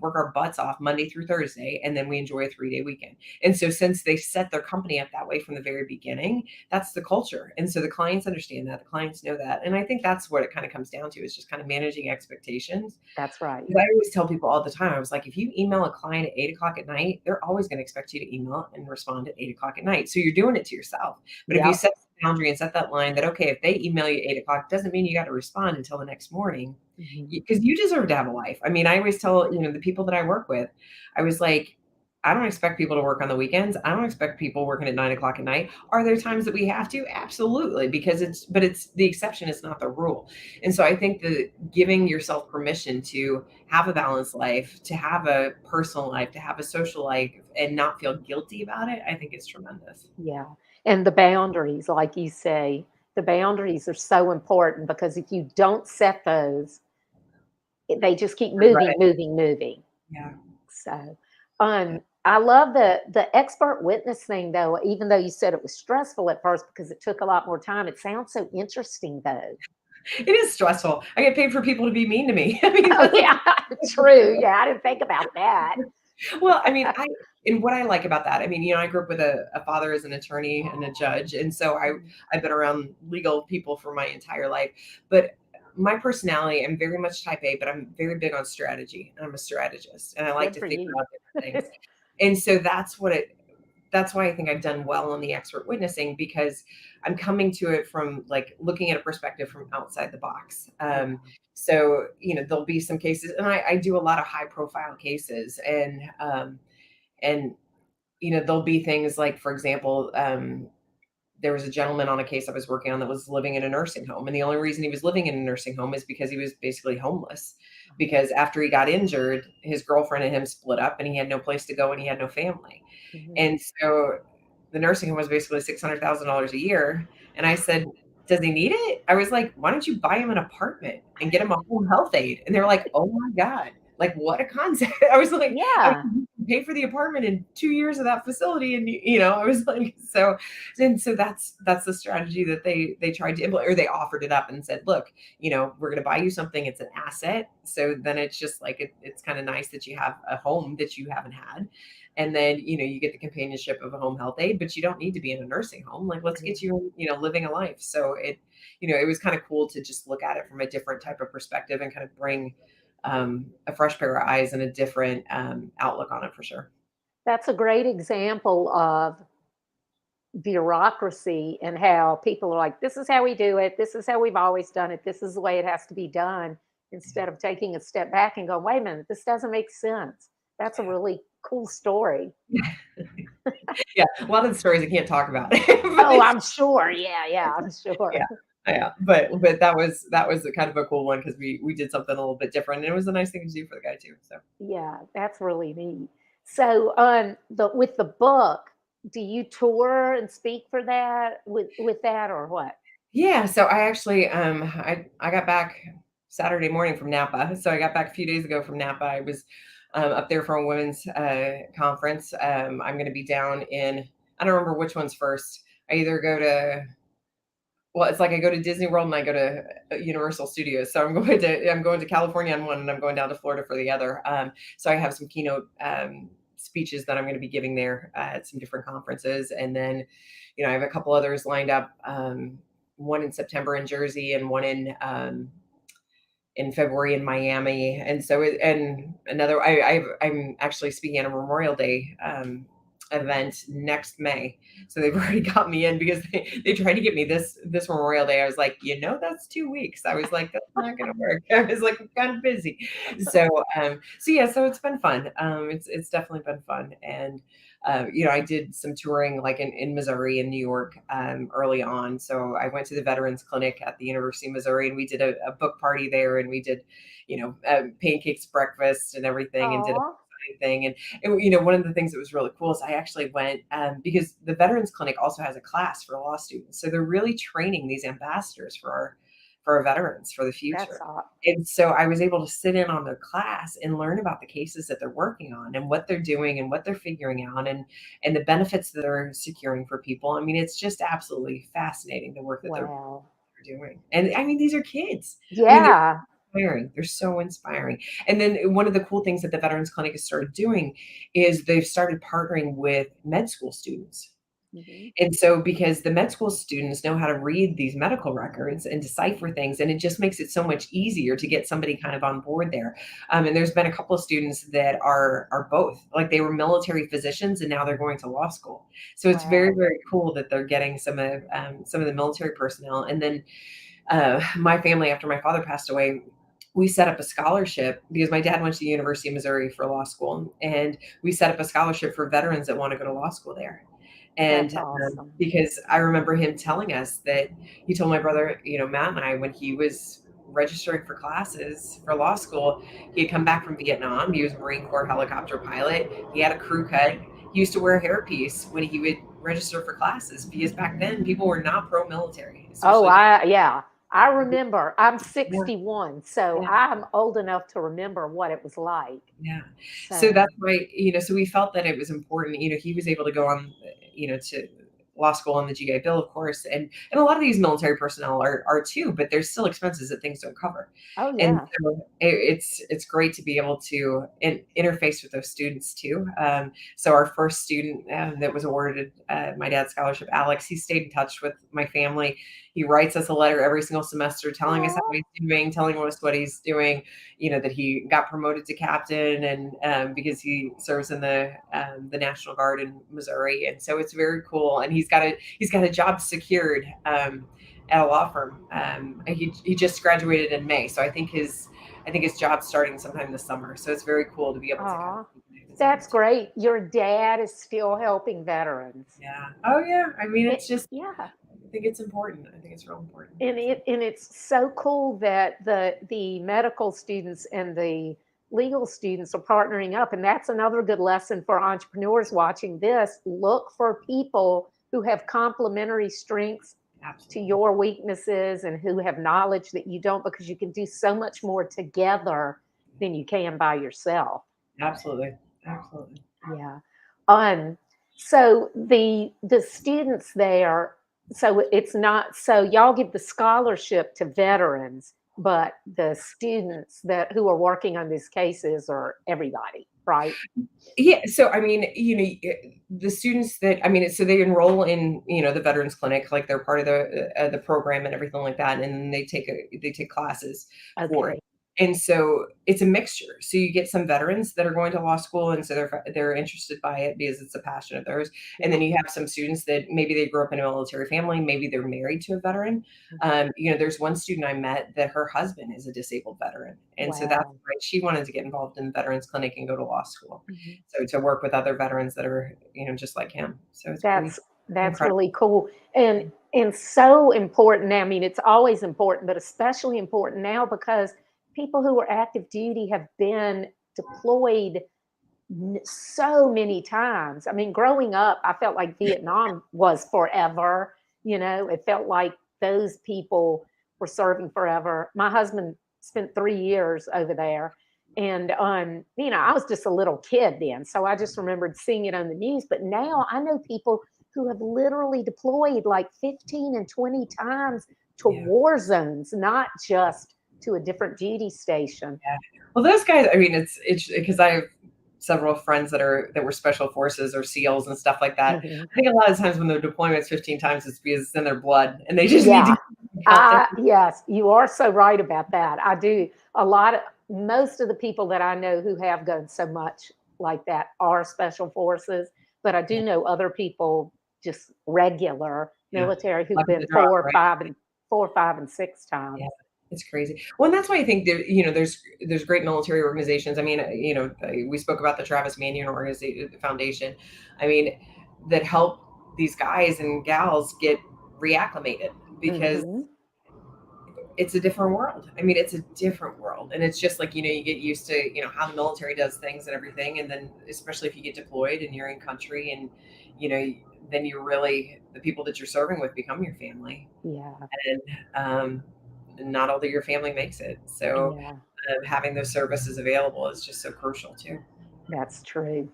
B: our butts off Monday through Thursday, and then we enjoy a 3-day weekend. And so since they set their company up that way from the very beginning, that's the culture. And so the clients understand that, the clients know that. And I think that's what it kind of comes down to is just kind of managing expectations.
A: That's right.
B: 'Cause I always tell people all the time, I was like, if you email a client at 8 o'clock at night, they're always going to expect you to email and respond at 8 o'clock at night. So you're doing it to yourself. But if you
A: Yep.
B: set the boundary and set that line that, okay, if they email you at 8 o'clock, doesn't mean you got to respond until the next morning
A: Mhm.
B: because you deserve to have a life. I mean, I always tell, the people that I work with, I was like, I don't expect people to work on the weekends. I don't expect people working at 9 o'clock at night. Are there times that we have to? Absolutely, because it's the exception, it's not the rule. And so I think that giving yourself permission to have a balanced life, to have a personal life, to have a social life, and not feel guilty about it, I think is tremendous.
A: Yeah. And the boundaries, like you say, the boundaries are so important because if you don't set those, they just keep
B: Regret
A: moving,
B: it.
A: moving, moving.
B: Yeah.
A: So,
B: Yeah.
A: I love the expert witness thing, though. Even though you said it was stressful at first because it took a lot more time, it sounds so interesting, though.
B: It is stressful. I get paid for people to be mean to me. I mean,
A: Oh yeah, true. Yeah, I didn't think about that.
B: well, I mean, I and what I like about that, I mean, I grew up with a father as an attorney and a judge, and so
A: Mhm.
B: I've been around legal people for my entire life. But my personality, I'm very much type A, but I'm very big on strategy. I'm a strategist, and I like
A: Good
B: to
A: for
B: figure
A: you.
B: out different things. And so that's why I think I've done well on the expert witnessing because I'm coming to it from like looking at a perspective from outside the box.
A: Yeah.
B: So, there'll be some cases, and I do a lot of high profile cases, and there'll be things like, for example, there was a gentleman on a case I was working on that was living in a nursing home. And the only reason he was living in a nursing home is because he was basically homeless. Because after he got injured, his girlfriend and him split up and he had no place to go and he had no family.
A: Mhm.
B: And so the nursing home was basically $600,000 a year. And I said, does he need it? I was like, why don't you buy him an apartment and get him a home health aid? And they're like, oh my God, like what a concept. I was
A: Yeah.
B: pay for the apartment in 2 years of that facility. And, I was like, so that's the strategy that they tried to implement, or they offered it up and said, look, we're going to buy you something. It's an asset. So then it's just like, it's kind of nice that you have a home that you haven't had. And then, you get the companionship of a home health aide, but you don't need to be in a nursing home. Like, let's get
A: Yeah.
B: you, living a life. So it was kind of cool to just look at it from a different type of perspective and kind of bring a fresh pair of eyes and a different outlook on it for sure.
A: That's a great example of bureaucracy and how people are like, this is how we do it. This is how we've always done it. This is the way it has to be done. Instead of taking a step back and going, wait a minute, this doesn't make sense. That's a really cool story.
B: Yeah. Yeah, a lot of the stories I can't talk about.
A: Oh, I'm sure. Yeah, I'm
B: Yeah,
A: sure.
B: yeah, but that was a kind of a cool one because we did something a little bit different, and it was a nice thing to do for the guy too. So
A: Yeah, that's really neat. So, the with the book, do you tour and speak for that with that or what?
B: yeah, so I actually I got back Saturday morning from Napa. So I got back a few days ago from Napa. I was up there for a women's conference. I'm going to be down in I don't remember which one's first. I either go to well, it's like I go to Disney World and I go to Universal Studios. So I'm going to California on one, and I'm going down to Florida for the other. So I have some keynote speeches that I'm going to be giving there at some different conferences, and then, I have a couple others lined up. One in September in Jersey, and one in February in Miami, and and another. I'm actually speaking at a Memorial Day event next May. So they've already got me in because they tried to get me this Memorial Day. I was like, that's 2 weeks. I was like, that's not gonna work. I was like, I'm kind of busy. So yeah, so it's been fun. It's definitely been fun. And I did some touring like in Missouri and New York early on. So I went to the Veterans Clinic at the University of Missouri, and we did a book party there, and we did, pancakes breakfast and everything, and did a
A: Oh,
B: thing. And one of the things that was really cool is I actually went because the Veterans Clinic also has a class for law students. So they're really training these ambassadors for our veterans for the
A: that's
B: future.
A: all.
B: And so I was able to sit in on their class and learn about the cases that they're working on and what they're doing and what they're figuring out and the benefits that they're securing for people. I mean, it's just absolutely fascinating the work that they're
A: Wow.
B: doing. And I mean, these are kids. I mean,
A: Yeah.
B: inspiring. They're so inspiring. And then one of the cool things that the Veterans Clinic has started doing is they've started partnering with med school students.
A: Mhm.
B: And so, because the med school students know how to read these medical records and decipher things, and it just makes it so much easier to get somebody kind of on board there. And there's been a couple of students that are both, like they were military physicians, and now they're going to law school. So it's very,
A: Wow.
B: very cool that they're getting some of the military personnel. And then my family, after my father passed away, we set up a scholarship because my dad went to the University of Missouri for law school, and we set up a scholarship for veterans that want to go to law school there. And
A: That's awesome.
B: because I remember him telling us that he told my brother, Matt and I, when he was registering for classes for law school, he had come back from Vietnam. He was a Marine Corps helicopter pilot. He had a crew cut. He used to wear a hairpiece when he would register for classes because back then people were not pro-military,
A: Oh,
B: especially.
A: yeah. I remember. I'm
B: Yeah,
A: 61, so
B: yeah.
A: I'm old enough to remember what it was like.
B: Yeah. So
A: So,
B: that's why, so we felt that it was important, he was able to go on, to law school on the GI Bill, of course. And a lot of these military personnel are too, but there's still expenses that things don't cover.
A: oh
B: And
A: yeah.
B: so it's great to be able to interface with those students too. So our first student that was awarded my dad's scholarship, Alex, he stayed in touch with my family. He writes us a letter every single semester telling us how
A: Oh,
B: he's doing, telling us what he's doing, that he got promoted to captain, and because he serves in the National Guard in Missouri, and so it's very cool. And he's got a job secured at a law firm. He just graduated in May, so I think his job's starting sometime this summer. So it's very cool to be able to kind of
A: aw.
B: keep connected to him
A: That's
B: too.
A: great. Your dad is still helping veterans.
B: Yeah. Oh yeah. I mean,
A: It,
B: it's just
A: yeah.
B: I think it's important. I think it's real important. So
A: And it's so cool that the medical students and the legal students are partnering up, and that's another good lesson for entrepreneurs watching this. Look for people who have complementary strengths to
B: absolutely,
A: your weaknesses and who have knowledge that you don't, because you can do so much more together than you can by yourself.
B: absolutely, absolutely.
A: Yeah. Um, so the students there, so it's not, so y'all give the scholarship to veterans, but the students that who are working on these cases are everybody, right?
B: Yeah, so I mean, the students that I mean, so they enroll in the Veterans Clinic, like they're part of the program and everything like that, and they take classes for
A: Okay.
B: it. And so it's a mixture. So you get some veterans that are going to law school, and so they're interested by it because it's a passion of theirs. And
A: Yeah.
B: then you have some students that maybe they grew up in a military family, maybe they're married to a veteran.
A: Mhm.
B: There's one student I met that her husband is a disabled veteran, and so that's
A: Wow.
B: why she wanted to get involved in the veterans clinic and go to law school.
A: Mhm.
B: So to work with other veterans that are just like him. So it's pretty
A: That's
B: incredible.
A: really cool, and so important now. I mean, it's always important, but especially important now because people who are active duty have been deployed so many times. I mean, growing up, I felt like Vietnam was forever. It felt like those people were serving forever. My husband spent 3 years over there. And, I was just a little kid then. So I just remembered seeing it on the news. But now I know people who have literally deployed like 15 and 20 times to
B: Yeah.
A: war zones, not just to a different duty station.
B: Yeah. Well, those guys, I mean, it's because I have several friends that were special forces or SEALs and stuff like that.
A: Mhm.
B: I think a lot of times when their deployments 15 times, it's because it's in their blood and they just need to
A: Yeah.
B: get out there.
A: Yes, you are so right about that. I do. Most of the people that I know who have done so much like that are special forces, but I
B: Yeah,
A: do know other people, just regular
B: yeah.
A: military, who've
B: Luck of the
A: been
B: draw, right?
A: 4, 5, and 6
B: Yeah,
A: times.
B: it's crazy. Well, and that's why I think there's great military organizations. I mean, we spoke about the Travis Manion organization, the foundation. I mean, that help these guys and gals get reacclimated because
A: Mhm.
B: it's a different world. I mean, it's a different world. And it's just like, you get used to, how the military does things and everything. And then, especially if you get deployed and you're in country and, you know, then the people that you're serving with become your family.
A: Yeah,
B: And not all of your family makes it. So
A: yeah,
B: having those services available is just so crucial too.
A: that's true.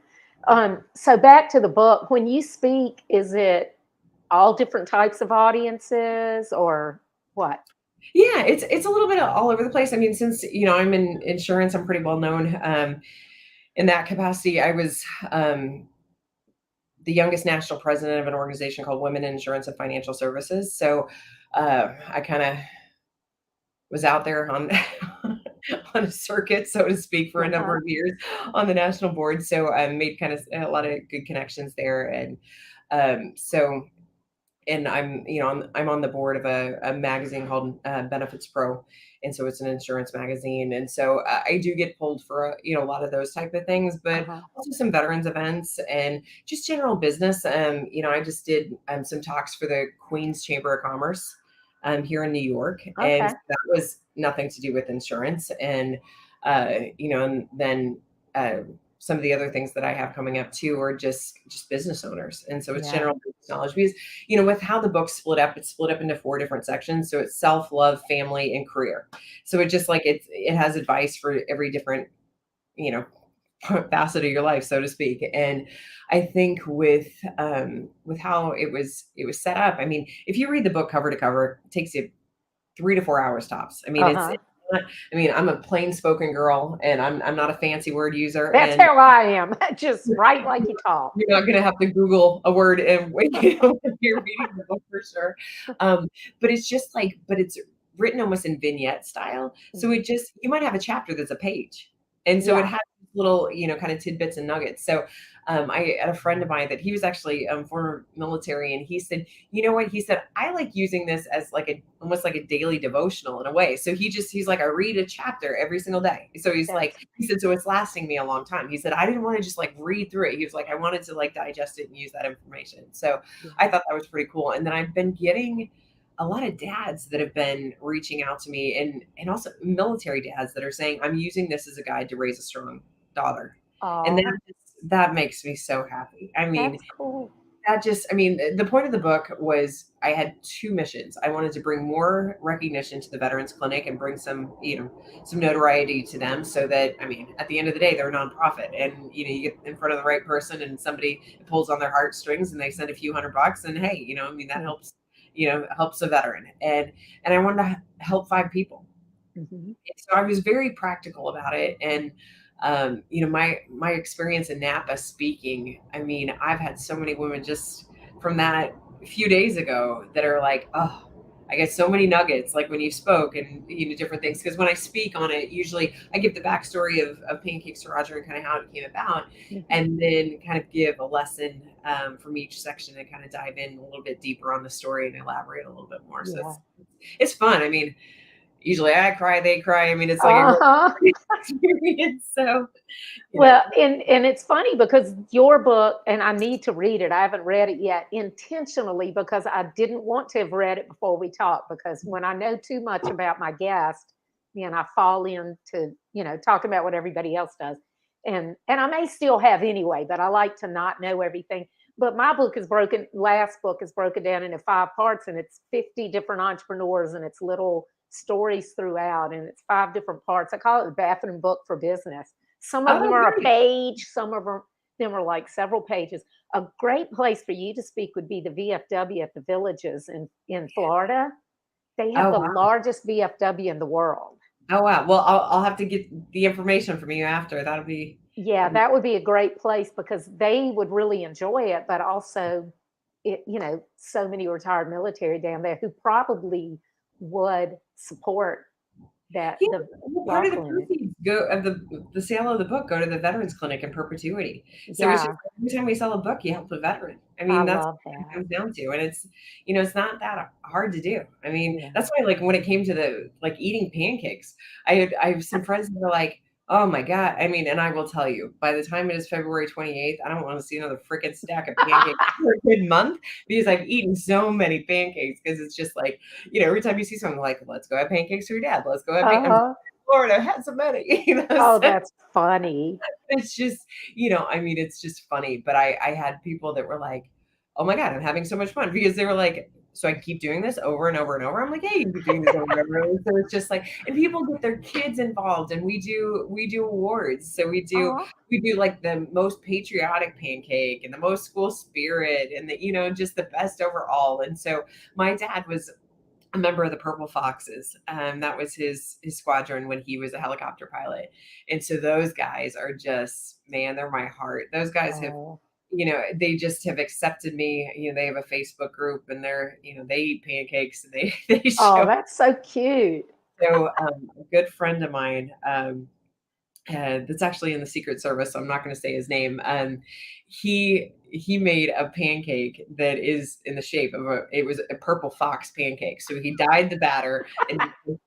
A: So back to the book, when you speak, is it all different types of audiences or what?
B: Yeah, it's a little bit all over the place. I mean, since I'm in insurance, I'm pretty well known in that capacity. I was the youngest national president of an organization called Women in Insurance and Financial Services. So I kind of was out there on on a circuit, so to speak, for a number
A: Uh-huh.
B: of years on the national board. So I made kind of a lot of good connections there, and so and I'm on the board of a magazine called Benefits Pro, and so it's an insurance magazine, and so I do get pulled for a lot of those type of things, but
A: Uh-huh.
B: also some veterans events and just general business. I just did some talks for the Queen's Chamber of Commerce here in New York, and
A: Okay.
B: that was nothing to do with insurance, and then. Uh, some of the other things that I have coming up too are just business owners, and so it's
A: Yeah.
B: general business knowledge because with how the book's split up, it's split up into 4 different sections. So it's self, love, family, and career. So it just like it has advice for every different, you know, facet of your life, so to speak. And I think with how it was set up, I mean, if you read the book cover to cover, it takes you 3 to 4 hours tops. I mean,
A: Uh-huh.
B: I'm a plain spoken girl and I'm not a fancy word user
A: That's
B: and
A: how I am. Just write like you talk.
B: you're not gonna have to Google a word and when you're reading the book for sure. But it's just like, but it's written almost in vignette style. So
A: Mhm.
B: you might have a chapter that's a page. And so it
A: Yeah.
B: has little, kind of tidbits and nuggets. So I had a friend of mine that he was actually former military, and he said, you know what? He said, I like using this as like almost like a daily devotional in a way. So he's like, I read a chapter every single day. So
A: That's
B: he said, so it's lasting me a long time. He said, I didn't want to just like read through it. He was like, I wanted to like digest it and use that information. So
A: yeah.
B: I thought that was pretty cool. And then I've been getting a lot of dads that have been reaching out to me and also military dads that are saying, I'm using this as a guide to raise a strong daughter. And
A: Oh,
B: that makes me so happy. I mean,
A: that's cool.
B: the point of the book was I had 2 missions. I wanted to bring more recognition to the Veterans Clinic and bring some notoriety to them so that, I mean, at the end of the day, they're a nonprofit and, you get in front of the right person and somebody pulls on their heartstrings and they send a few $100 and hey, I mean, that
A: Yeah.
B: helps, helps a veteran. And I wanted to help 5 people.
A: Mhm.
B: So I was very practical about it. And my experience in Napa speaking, I mean, I've had so many women just from that a few days ago that are like, oh, I get so many nuggets, like when you spoke and different things. Because when I speak on it, usually I give the backstory of Pancakes to Roger and kind of how it came about,
A: Mhm.
B: and then kind of give a lesson from each section and kind of dive in a little bit deeper on the story and elaborate a little bit more. So
A: Yeah.
B: it's fun. I mean, usually I cry, they cry. I mean, it's like a real
A: Uh-huh.
B: experience. So
A: Well, and it's funny because your book, and I need to read it. I haven't read it yet intentionally because I didn't want to have read it before we talked. Because when I know too much about my guest, I fall into talking about what everybody else does, and I may still have anyway, but I like to not know everything. But my book is broken. Last book is broken down into 5 parts, and it's 50 different entrepreneurs, and it's little stories throughout, and it's 5 different parts. I call it the bathroom book for business. Some of them
B: oh,
A: are a
B: great.
A: page, some of them are like several pages. A great place for you to speak would be the VFW at the Villages in Florida. They have
B: Oh
A: the
B: wow.
A: largest VFW in the world.
B: Oh wow. Well, I'll have to get the information from you after.
A: Yeah,
B: That'd be
A: that would be a great place because they would really enjoy it, but also so many retired military down there who probably would support that
B: Yeah,
A: the
B: well,
A: law
B: part of the
A: clinic.
B: proceeds go of the sale of the book go to the Veterans Clinic in perpetuity. So it's just
A: Yeah,
B: every time we sell a book, you help a veteran. I
A: I
B: mean, that's
A: love
B: what it
A: that.
B: comes down to, and it's not that hard to do. I mean,
A: Yeah.
B: that's why like when it came to the like eating pancakes, I have some friends that were like, "Oh my god!" I mean, and I will tell you, by the time it is February 28th, I don't want to see another freaking stack of pancakes for a good month because I've eaten so many pancakes because it's just like every time you see someone like, let's go have pancakes for your dad. Let's go have I'm
A: Uh-huh.
B: Florida had so many,
A: Oh,
B: so
A: that's funny.
B: it's just, I mean, it's just funny. But I had people that were like, oh my God, I'm having so much fun because they were like, so I keep doing this over and over and over. I'm like, hey, you can keep doing this over and over. And so it's just like, and people get their kids involved and we do awards. So
A: Oh,
B: we do like the most patriotic pancake and the most school spirit and just the best overall. And so my dad was a member of the Purple Foxes. That was his squadron when he was a helicopter pilot. And so those guys are just, man, they're my heart. Those guys have,
A: oh,
B: they just have accepted me. They have a Facebook group and they eat pancakes and they they
A: oh,
B: show.
A: that's so cute.
B: So a good friend of mine, that's actually in the Secret Service, so I'm not going to say his name. He made a pancake that is in the shape of it was a purple fox pancake. So he dyed the batter and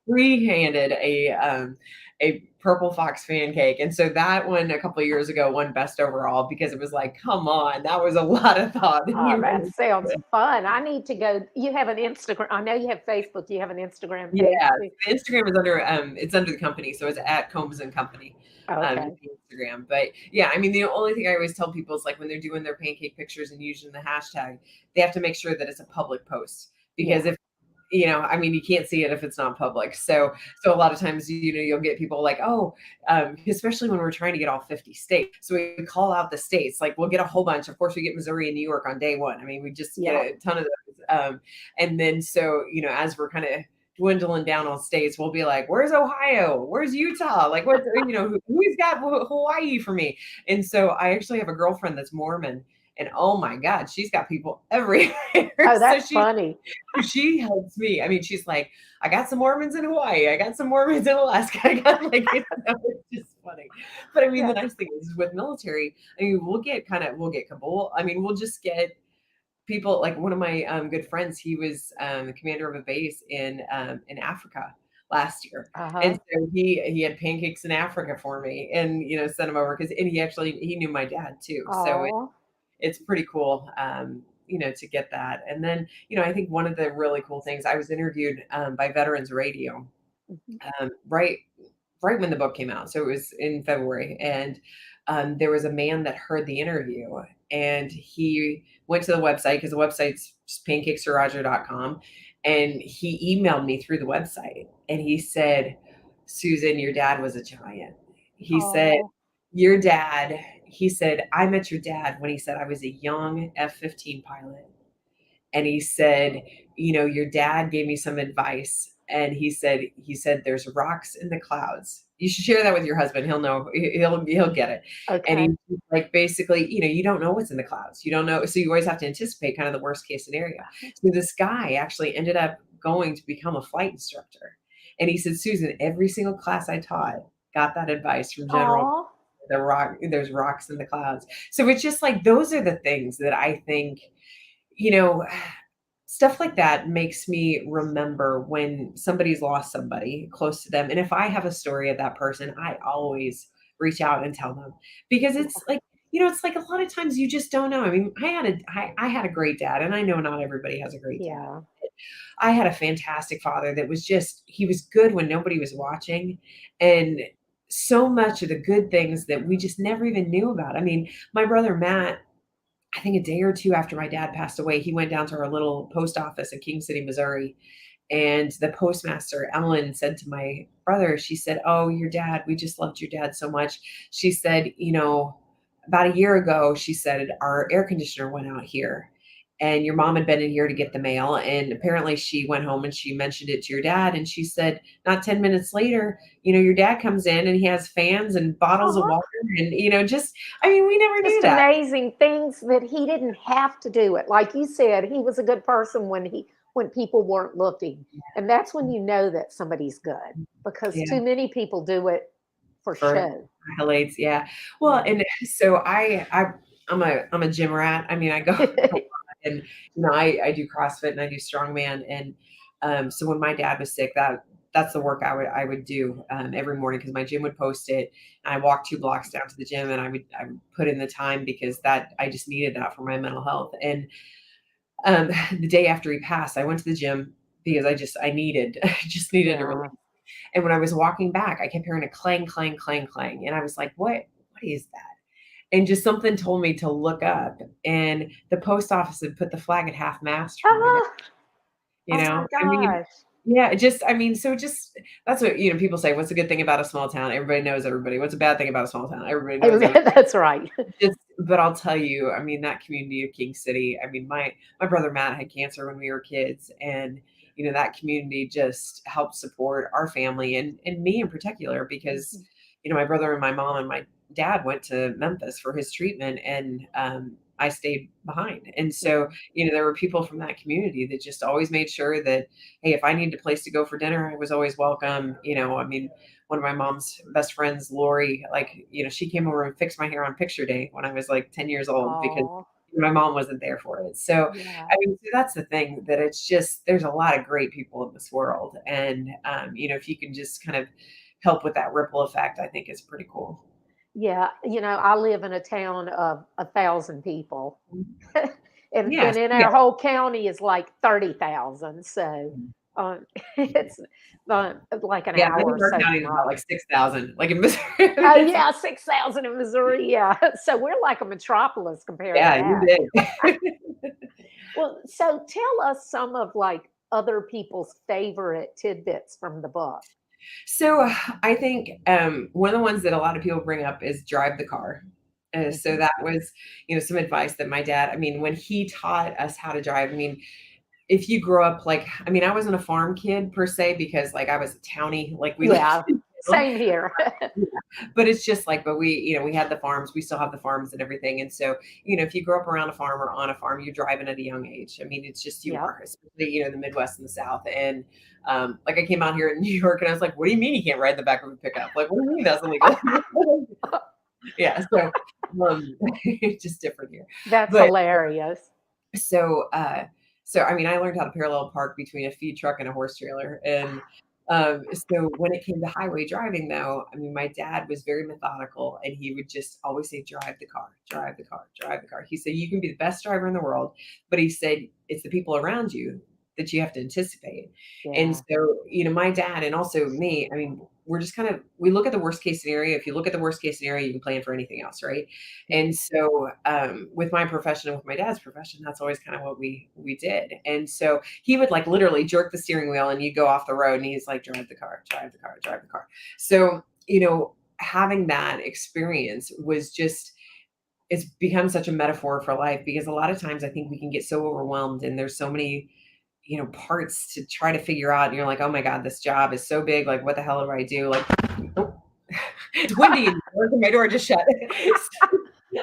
B: freehanded a purple fox pancake. And so that one a couple of years ago won best overall because it was like, come on, that was a lot of thought. And
A: Oh,
B: you
A: that
B: really
A: sounds fun. I need to go. You have an Instagram. I know you have Facebook. You have an Instagram page
B: Yeah,
A: too.
B: the Instagram is under the company, so it's at Combs and Company, is
A: Okay.
B: the Instagram. But yeah, I mean, the only thing I always tell people is like when they're doing their pancake pictures and using the hashtag, they have to make sure that it's a public post because
A: Yeah.
B: if I mean, you can't see it if it's not public. So a lot of times, you'll get people like, oh, especially when we're trying to get all 50 states. So we call out the states, like we'll get a whole bunch. Of course, we get Missouri and New York on day one. I mean, we just get
A: Yeah.
B: a ton of those. And then so, as we're kind of dwindling down on states, we'll be like, where's Ohio? Where's Utah? Like what, who's got Hawaii for me? And so I actually have a girlfriend that's Mormon. And oh my God, she's got people everywhere.
A: Oh,
B: So
A: that's funny.
B: she helps me. I mean, she's like, I got some Mormons in Hawaii. I got some Mormons in Alaska. I got like, it's just funny. But I mean, the
A: Yeah.
B: nice thing is with military, I mean, we'll get Kabul. I mean, we'll just get people like one of my good friends. He was the commander of a base in Africa last year. And
A: Uh-huh.
B: so he had pancakes in Africa for me and, sent him over and he knew my dad too. So
A: Oh.
B: it's pretty cool, to get that. And then, I think one of the really cool things, I was interviewed by Veterans Radio
A: Mhm.
B: right when the book came out. So it was in February, and there was a man that heard the interview, and he went to the website because the website's pancakesforroger.com, and he emailed me through the website, and he said, "Susan, your dad was a giant." He said,
A: Oh.
B: "Your dad." He said, "I met your dad when he said I was a young F-15 pilot." And he said, your dad gave me some advice. And he said, there's rocks in the clouds. You should share that with your husband. He'll know, he'll get it. And
A: Okay.
B: he like, basically, you don't know what's in the clouds. You don't know. So you always have to anticipate kind of the worst case scenario. So this guy actually ended up going to become a flight instructor. And he said, Susan, every single class I taught got that advice from General.
A: Oh,
B: There's rocks in the clouds. So it's just like, those are the things that I think, you know, stuff like that makes me remember when somebody's lost somebody close to them. And if I have a story of that person, I always reach out and tell them, because it's like, it's like a lot of times you just don't know. I mean, I had a great dad, and I know not everybody has a great dad.
A: yeah.
B: I had a fantastic father that was just, he was good when nobody was watching. And so much of the good things that we just never even knew about. I mean, my brother Matt, I think a day or two after my dad passed away, he went down to our little post office in King City, Missouri. And the postmaster, Ellen, said to my brother, she said, "Oh, your dad, we just loved your dad so much." She said, about a year ago, she said, our air conditioner went out here, and your mom had been in here to get the mail. And apparently she went home and she mentioned it to your dad. And she said, not 10 minutes later, your dad comes in and he has fans and bottles of
A: Oh,
B: water. And, I mean, we never knew
A: just
B: that.
A: amazing things that he didn't have to do it. Like you said, he was a good person when people weren't looking. And that's when you know that somebody's good, because
B: Yeah.
A: too many people do it for
B: For
A: show.
B: accolades, yeah. Well, and so I'm a gym rat. I mean, I go a lot, and I do CrossFit and I do strongman. And so when my dad was sick, that's the work I would do every morning, because my gym would post it. And I walked 2 blocks down to the gym, and I would put in the time, because that I just needed that for my mental health. And the day after he passed, I went to the gym because I needed I just needed a
A: Yeah.
B: release. And when I was walking back, I kept hearing a clang, clang, clang, clang. And I was like, what is that? And just something told me to look up. And the post office had put the flag at half mast for my dad,
A: Oh, oh my
B: I mean,
A: gosh.
B: yeah, so just, that's what, people say, what's a good thing about a small town? Everybody knows everybody. What's a bad thing about a small town? Everybody knows everybody.
A: That's right.
B: But I'll tell you, I mean, that community of King City, I mean, my brother Matt had cancer when we were kids, and that community just helped support our family, and me in particular, because my brother and my mom and my dad went to Memphis for his treatment, and I stayed behind. And so, there were people from that community that just always made sure that, hey, if I needed a place to go for dinner, I was always welcome. I mean, one of my mom's best friends, Lori, like, she came over and fixed my hair on picture day when I was like 10 years old, because
A: Oh,
B: my mom wasn't there for it. So,
A: yeah.
B: I mean, so that's the thing, that it's just, there's a lot of great people in this world. And, if you can just kind of help with that ripple effect, I think is pretty cool.
A: Yeah, I live in a town of 1,000 people, and
B: Yes.
A: in
B: Yeah.
A: our whole county is like 30,000. So it's like an
B: Yeah. I
A: hour
B: think
A: or
B: our
A: so
B: county
A: from
B: is about
A: Raleigh.
B: like 6,000, like in Missouri.
A: Oh yeah, 6,000 in Missouri. Yeah, so we're like a metropolis compared to
B: Yeah, you
A: that.
B: did.
A: Well, so tell us some of like other people's favorite tidbits from the book.
B: So I think one of the ones that a lot of people bring up is drive the car. So
A: Mhm.
B: that was, some advice that my dad, I mean, when he taught us how to drive, I mean, if you grow up like, I mean, I wasn't a farm kid per se, because like I was a townie, like we lived
A: Yeah,
B: in town.
A: same here.
B: But it's just like, but we had the farms, we still have the farms and everything. And so, if you grow up around a farm or on a farm, you're driving at a young age. I mean, it's just, you
A: Yep.
B: are, especially, the Midwest and the South. And like I came out here in New York, and I was like, what do you mean you can't ride in the back of a pickup? Like, what do you mean that's illegal? Yeah. So, it's just different here.
A: That's
B: But
A: hilarious.
B: so, I mean, I learned how to parallel park between a feed truck and a horse trailer. And so when it came to highway driving, though, I mean, my dad was very methodical, and he would just always say, drive the car, drive the car, drive the car. He said, you can be the best driver in the world, but he said, it's the people around you that you have to anticipate. And
A: Yeah.
B: so, my dad and also me, I mean, we're just kind of, we look at the worst case scenario. If you look at the worst case scenario, you can plan for anything else, right? And so, with my profession and with my dad's profession, that's always kind of what we did. And so he would like literally jerk the steering wheel, and you go off the road, and he's like, drive the car, drive the car, drive the car. So, having that experience was just, it's become such a metaphor for life, because a lot of times I think we can get so overwhelmed, and there's so many, parts to try to figure out. And you're like, oh my God, this job is so big. Like, what the hell do I do? Like, oh, it's windy. My door just shut.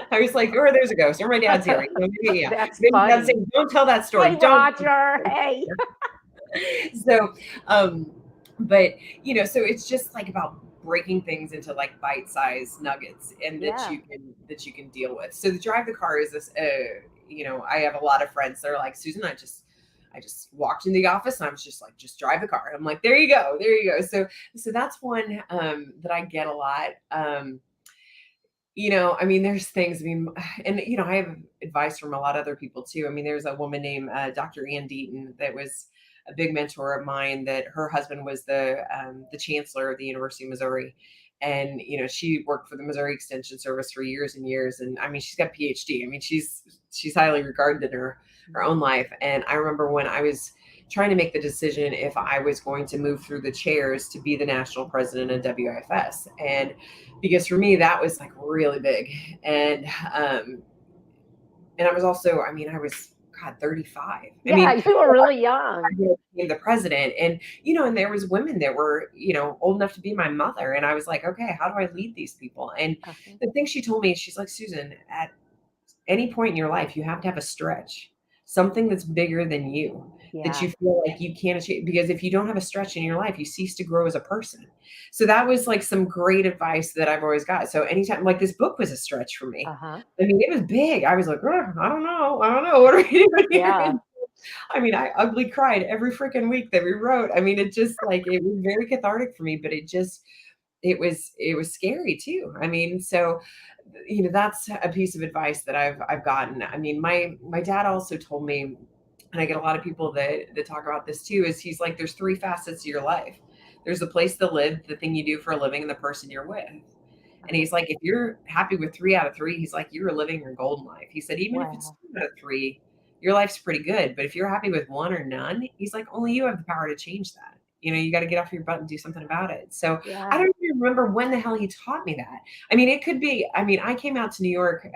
B: I was like, oh, there's a ghost. Or my dad's here. Yeah.
A: That's
B: Maybe Dad's
A: funny.
B: saying, don't tell that story.
A: Hey,
B: Don't.
A: Roger. Hey.
B: So, um, but so it's just like about breaking things into like bite-sized nuggets and
A: Yeah.
B: that you can deal with. So the drive the car is this, I have a lot of friends that are like, Susan, I just walked in the office and I was just like, just drive the car. I'm like, there you go. There you go. So that's one that I get a lot. I mean, there's things, I mean, and, I have advice from a lot of other people too. I mean, there's a woman named Dr. Ann Deaton that was a big mentor of mine, that her husband was the chancellor of the University of Missouri. And, she worked for the Missouri Extension Service for years and years. And I mean, she's got a PhD. I mean, she's highly regarded in her own life. And I remember when I was trying to make the decision if I was going to move through the chairs to be the national president of WIFS. And because for me, that was like really big. And I was also, I mean, I was, God, 35. I
A: Yeah,
B: mean,
A: you were really young.
B: I became the president, and and there was women that were old enough to be my mother, and I was like, okay, how do I lead these people? And
A: Uh-huh.
B: the thing she told me, she's like, Susan, at any point in your life, you have to have a stretch, something that's bigger than you, that
A: Yeah.
B: you feel like you can't achieve. Because if you don't have a stretch in your life, you cease to grow as a person. So that was like some great advice that I've always got. So anytime, like this book was a stretch for me.
A: Uh-huh.
B: I mean, it was big. I was like, "Ugh, I don't know. What are we doing here?"
A: Yeah.
B: I mean, I ugly cried every freaking week that we wrote. I mean, it just like it was very cathartic for me, but it was scary too. I mean, so that's a piece of advice that I've gotten. I mean, my dad also told me, and I get a lot of people that talk about this too, is he's like, there's three facets to your life. There's the place to live, the thing you do for a living, and the person you're with. And
A: Uh-huh.
B: he's like, if you're happy with 3 out of 3, he's like, you're living your golden life. He said, even if it's
A: Wow.
B: 2 out of 3, your life's pretty good. But if you're happy with one or none, he's like, only you have the power to change that. You got to get off your butt and do something about it. So I
A: Yeah.
B: don't even remember when the hell he taught me that. I mean, it could be, I mean, I came out to New York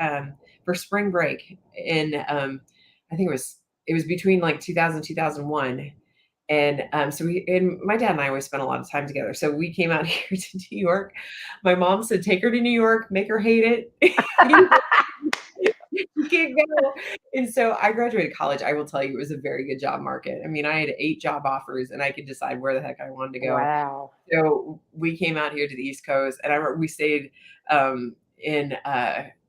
B: for spring break in, I think it was between like 2000, 2001. And so my dad and I always spent a lot of time together. So we came out here to New York. My mom said, take her to New York, make her hate it. You can't go. And so I graduated college. I will tell you, it was a very good job market. I mean, I had 8 job offers and I could decide where the heck I wanted to go.
A: Wow.
B: So we came out here to the East Coast, and I remember we stayed in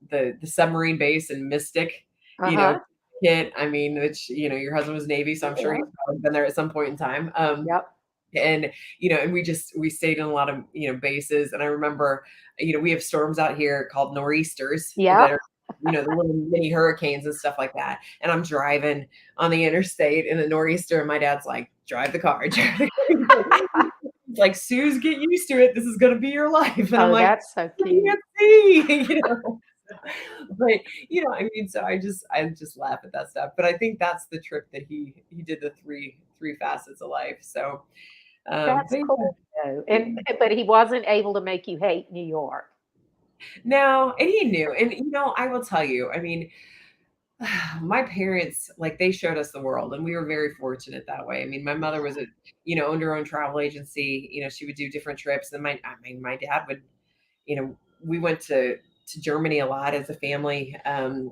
B: the submarine base in Mystic, you know,
A: Uh-huh.
B: Kit. I mean, which your husband was Navy, so I'm sure
A: Yeah.
B: he's probably been there at some point in time.
A: Yep.
B: And and we stayed in a lot of bases. And I remember we have storms out here called nor'easters that
A: Yep.
B: are the little mini hurricanes and stuff like that. And I'm driving on the interstate in a nor'easter, and my dad's like, drive the car, drive the car. He's like, Suze, get used to it, this is going to be your life. And I'm
A: Oh,
B: like,
A: that's so
B: I
A: cute.
B: can't see. But I mean, so I just laugh at that stuff. But I think that's the trip that he did, the three facets of life. So
A: That's
B: but
A: cool though.
B: yeah.
A: But he wasn't able to make you hate New York.
B: No, and he knew. And I will tell you, I mean, my parents, like, they showed us the world, and we were very fortunate that way. I mean, my mother was owned her own travel agency. She would do different trips. And my dad would, we went to Germany a lot as a family. And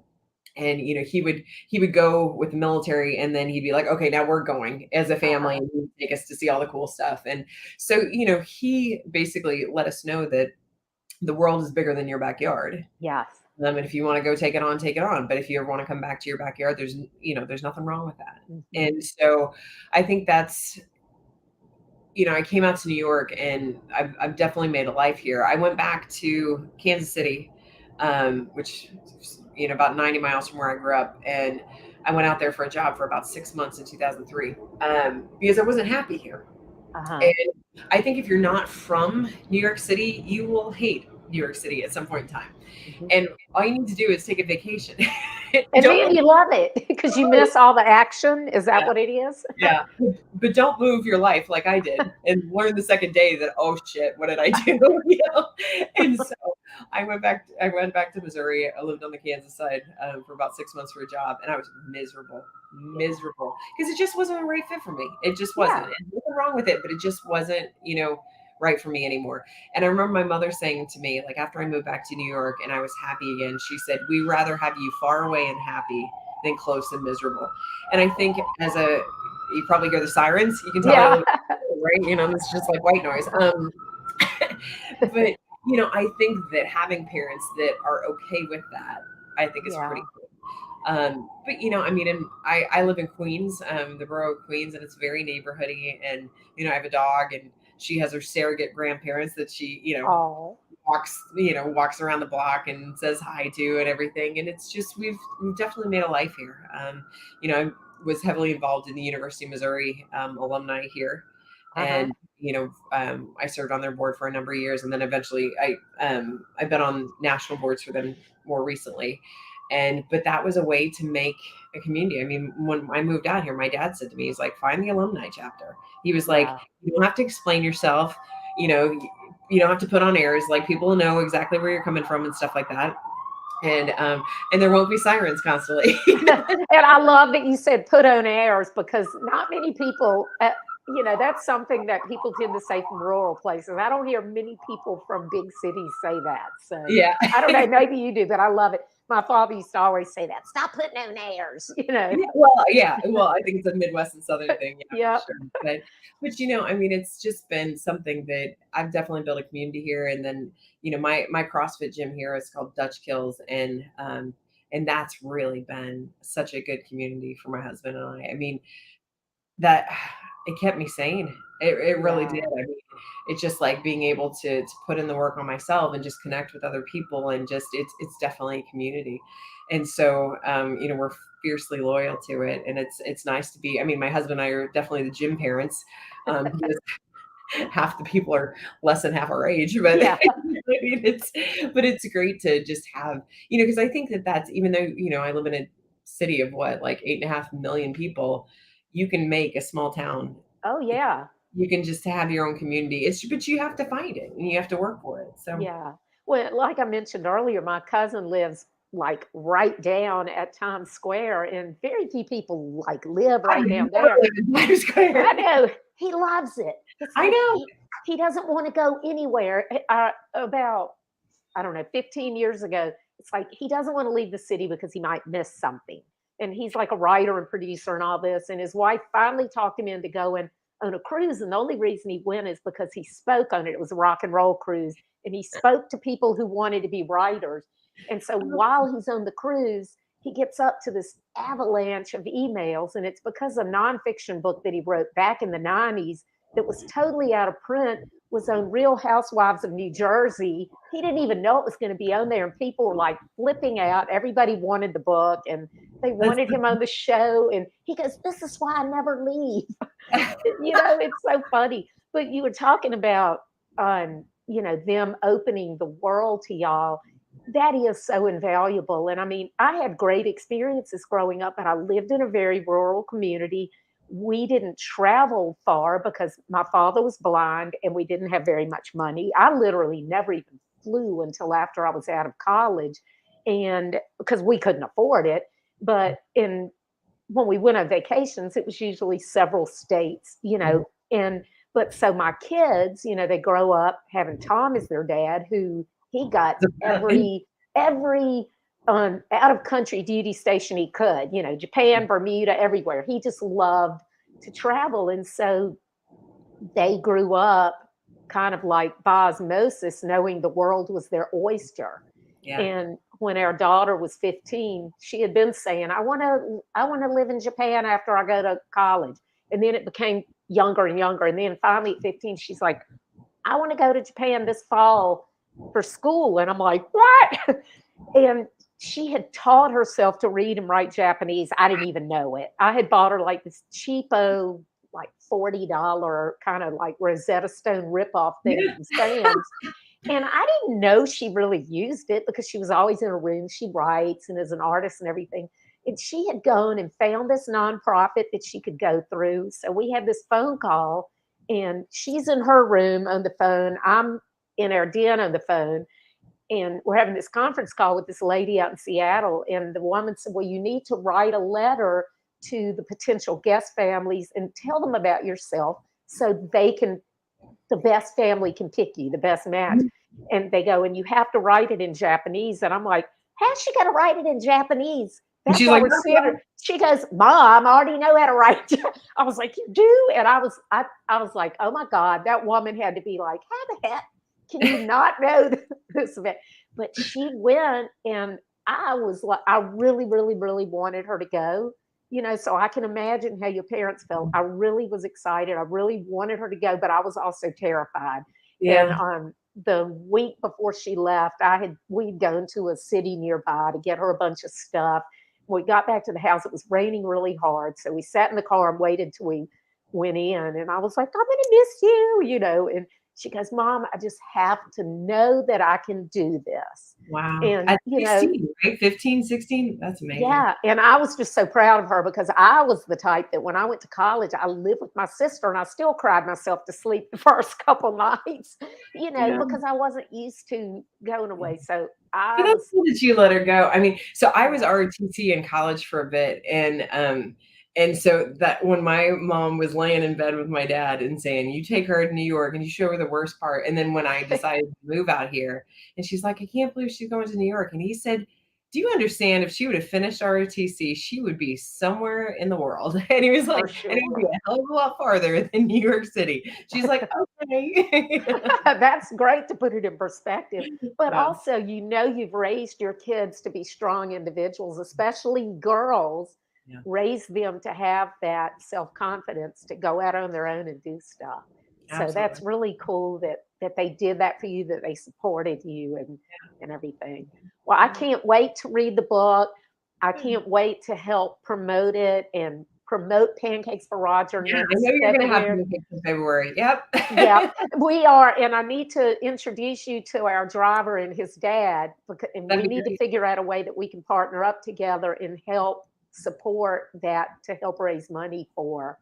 B: he would go with the military, and then he'd be like, okay, now we're going as a family,
A: Uh-huh.
B: and he'd take us to see all the cool stuff. And so he basically let us know that the world is bigger than your backyard.
A: Yes.
B: And if you want to go take it on, take it on. But if you ever want to come back to your backyard, there's nothing wrong with that.
A: Mhm.
B: And so I think that's, I came out to New York, and I've definitely made a life here. I went back to Kansas City, which is, about 90 miles from where I grew up. And I went out there for a job for about 6 months in 2003, because I wasn't happy here.
A: Uh-huh.
B: And I think if you're not from New York City, you will hate New York City at some point in time.
A: Mhm.
B: And all you need to do is take a vacation.
A: And
B: Don't
A: then you love it because you miss all the action. Is that what it is?
B: Yeah, but don't move your life like I did, and learn the second day that, oh shit, what did I do? And so I went back to Missouri. I lived on the Kansas side for about 6 months for a job, and I was
A: Yeah.
B: miserable, because it just wasn't a right fit for me. It just wasn't.
A: Yeah.
B: And nothing wrong with it, but it just wasn't, right for me anymore. And I remember my mother saying to me, like, after I moved back to New York and I was happy again, she said, "We rather have you far away and happy than close and miserable." And I think as a you probably hear the sirens. You can tell I
A: Yeah.
B: live, right? It's just like white noise. But I think that having parents that are okay with that, I think is pretty
A: Yeah.
B: cool. But I mean, and I live in Queens, the borough of Queens, and it's very neighborhoody. And I have a dog, and she has her surrogate grandparents that she
A: Oh,
B: walks around the block and says hi to and everything. And it's just we've definitely made a life here. I was heavily involved in the University of Missouri alumni here,
A: uh-huh.
B: and I served on their board for a number of years, and then eventually I've been on national boards for them more recently. But that was a way to make a community. I mean, when I moved out here, my dad said to me, he's like, find the alumni chapter. He was like,
A: Yeah.
B: you don't have to explain yourself. You know, you don't have to put on airs. Like, people know exactly where you're coming from and stuff like that. And there won't be sirens constantly.
A: And I love that you said put on airs, because not many people, that's something that people tend to say from rural places. I don't hear many people from big cities say that. So
B: Yeah.
A: I don't know, maybe you do, but I love it. My father used to always say that, stop putting on airs,
B: Yeah, well, yeah. Well, I think it's a Midwest and Southern thing, yeah, for
A: Yep.
B: sure. But I mean, it's just been something that I've definitely built a community here. And then, my CrossFit gym here is called Dutch Kills, and that's really been such a good community for my husband and I. I mean, that it kept me sane. It really did.
A: Yeah.
B: I mean, it's just like being able to put in the work on myself and just connect with other people, and just it's definitely a community. And so we're fiercely loyal to it, and it's nice to be. I mean, my husband and I are definitely the gym parents. Because half the people are less than half our age, but
A: Yeah.
B: I mean, it's great to just have, because I think that that's, even though I live in a city of what, like 8.5 million people, you can make a small town.
A: Oh, yeah.
B: You can just have your own community. But you have to find it and you have to work for it. So
A: Yeah. Well, like I mentioned earlier, my cousin lives like right down at Times Square, and very few people like live
B: I
A: right
B: would
A: down
B: never
A: there.
B: live in Times Square.
A: I know. He loves it. It's
B: I
A: like
B: know.
A: he doesn't want to go anywhere. About, I don't know, 15 years ago, it's like he doesn't want to leave the city because he might miss something. And he's like a writer and producer and all this. And his wife finally talked him into going on a cruise. And the only reason he went is because he spoke on it. It was a rock and roll cruise. And he spoke to people who wanted to be writers. And so while he's on the cruise, he gets up to this avalanche of emails. And it's because a nonfiction book that he wrote back in the 90s that was totally out of print was on Real Housewives of New Jersey. He didn't even know it was going to be on there, and people were like flipping out. Everybody wanted the book, and they
B: That's
A: wanted him on the show. And he goes, "This is why I never leave." It's so funny. But you were talking about, them opening the world to y'all. That is so invaluable. And I mean, I had great experiences growing up, and I lived in a very rural community. We didn't travel far because my father was blind and we didn't have very much money. I literally never even flew until after I was out of college, and because we couldn't afford it. But in when we went on vacations, it was usually several states, and but so my kids, they grow up having Tom as their dad, who he got every out of country duty station he could, Japan, Bermuda, everywhere. He just loved to travel. And so they grew up kind of like by osmosis, knowing the world was their oyster.
B: yeah.
A: And when our daughter was 15, she had been saying, I want to live in Japan after I go to college. And then it became younger and younger. And then finally at 15, she's like, I want to go to Japan this fall for school. And I'm like, what? And she had taught herself to read and write Japanese. I didn't even know it. I had bought her like this cheapo, like $40 kind of like Rosetta Stone ripoff thing from Sam's. And I didn't know she really used it because she was always in her room. She writes and is an artist and everything. And she had gone and found this nonprofit that she could go through. So we had this phone call, and she's in her room on the phone. I'm in our den on the phone. And we're having this conference call with this lady out in Seattle. And the woman said, well, you need to write a letter to the potential guest families and tell them about yourself so the best family can pick you, the best match. And they go, and you have to write it in Japanese. And I'm like, how's she going to write it in Japanese?
B: And
A: That's
B: she's
A: why
B: like,
A: we're sitting. She goes, Mom, I already know how to write. I was like, you do? And I was like, oh my God, that woman had to be like, how the heck can you not know this event? But she went, and I was like, I really, really, really wanted her to go, so I can imagine how your parents felt. I really was excited. I really wanted her to go, but I was also terrified. And
B: yeah,
A: the week before she left, we'd gone to a city nearby to get her a bunch of stuff. When we got back to the house, it was raining really hard. So we sat in the car and waited till we went in. And I was like, I'm going to miss you. And she goes, Mom, I just have to know that I can do this.
B: wow.
A: And,
B: At 16, right? 15, 16? That's amazing.
A: yeah. And I was just so proud of her because I was the type that when I went to college, I lived with my sister and I still cried myself to sleep the first couple nights,
B: Yeah.
A: because I wasn't used to going away. So
B: But
A: I
B: that's
A: was,
B: cool that you let her go. I mean, so I was
A: yeah.
B: ROTC in college for a bit, and so that when my mom was laying in bed with my dad and saying, "You take her to New York and you show her the worst part," and then when I decided to move out here, and she's like, "I can't believe she's going to New York," and he said, "Do you understand if she would have finished ROTC, she would be somewhere in the world?" And he was
A: For
B: like, "And it would be
A: sure.
B: a hell of a lot farther than New York City." She's like, "Okay."
A: That's great to put it in perspective. But
B: Yeah,
A: also, you've raised your kids to be strong individuals, especially girls.
B: yeah,
A: Raise them to have that self confidence to go out on their own and do stuff. So
B: absolutely.
A: that's really cool that they did that for you, that they supported you and everything. Well, I
B: Yeah.
A: can't wait to read the book. I
B: Yeah.
A: can't wait to help promote it and promote Pancakes for Roger
B: Yeah, I know
A: next
B: you're gonna have
A: February.
B: pancakes in February. Yep.
A: Yeah, we are, and I need to introduce you to our driver and his dad, and we
B: That'd be
A: need to
B: great.
A: figure out a way that we can partner up together and help support that to help raise money
B: Yeah,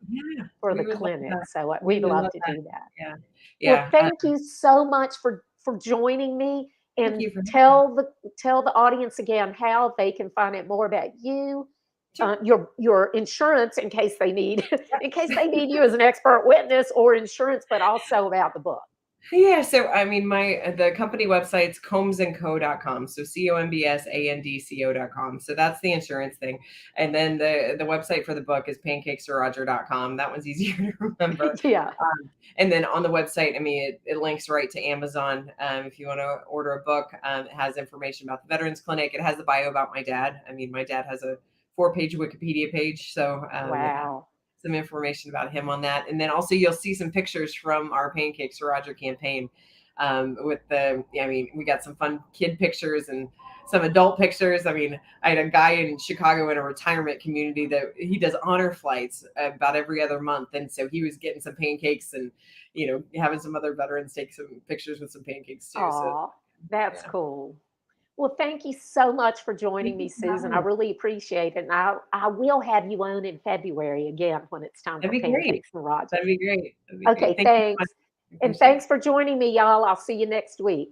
A: for
B: we
A: the
B: would love
A: clinic.
B: that.
A: So
B: We
A: we'd
B: would
A: love
B: love
A: to
B: that.
A: do that.
B: Yeah.
A: Well,
B: Yeah,
A: thank you so much for joining me,
B: thank
A: and
B: you for having me.
A: tell the audience again how they can find out more about you,
B: Sure.
A: your insurance in case they need
B: Yep.
A: in case they need you as an expert witness or insurance, but also about the book.
B: Yeah, so I mean, the company website's combsandco.com. So combsandco.com. So that's the insurance thing. And then the website for the book is pancakesforroger.com. That one's easier to remember.
A: Yeah.
B: And then on the website, I mean, it links right to Amazon. If you want to order a book, it has information about the Veterans Clinic. It has the bio about my dad. I mean, my dad has a 4-page Wikipedia page. So
A: Wow.
B: some information about him on that. And then also you'll see some pictures from our Pancakes for Roger campaign. I mean, we got some fun kid pictures and some adult pictures. I mean, I had a guy in Chicago in a retirement community that he does honor flights about every other month. And so he was getting some pancakes and, having some other veterans take some pictures with some pancakes too. So
A: Aw, that's
B: yeah.
A: cool. Well, thank you so much for
B: Thank
A: joining
B: you
A: me,
B: for
A: Susan.
B: having
A: I
B: me.
A: really appreciate it. And I will have you on in February again when it's time
B: That'd
A: for
B: be great.
A: Pancakes and Roger.
B: That'd be great. That'd be great.
A: Okay,
B: Thank you so much.
A: thanks.
B: I
A: And
B: appreciate it.
A: thanks for joining me, y'all. I'll see you next week.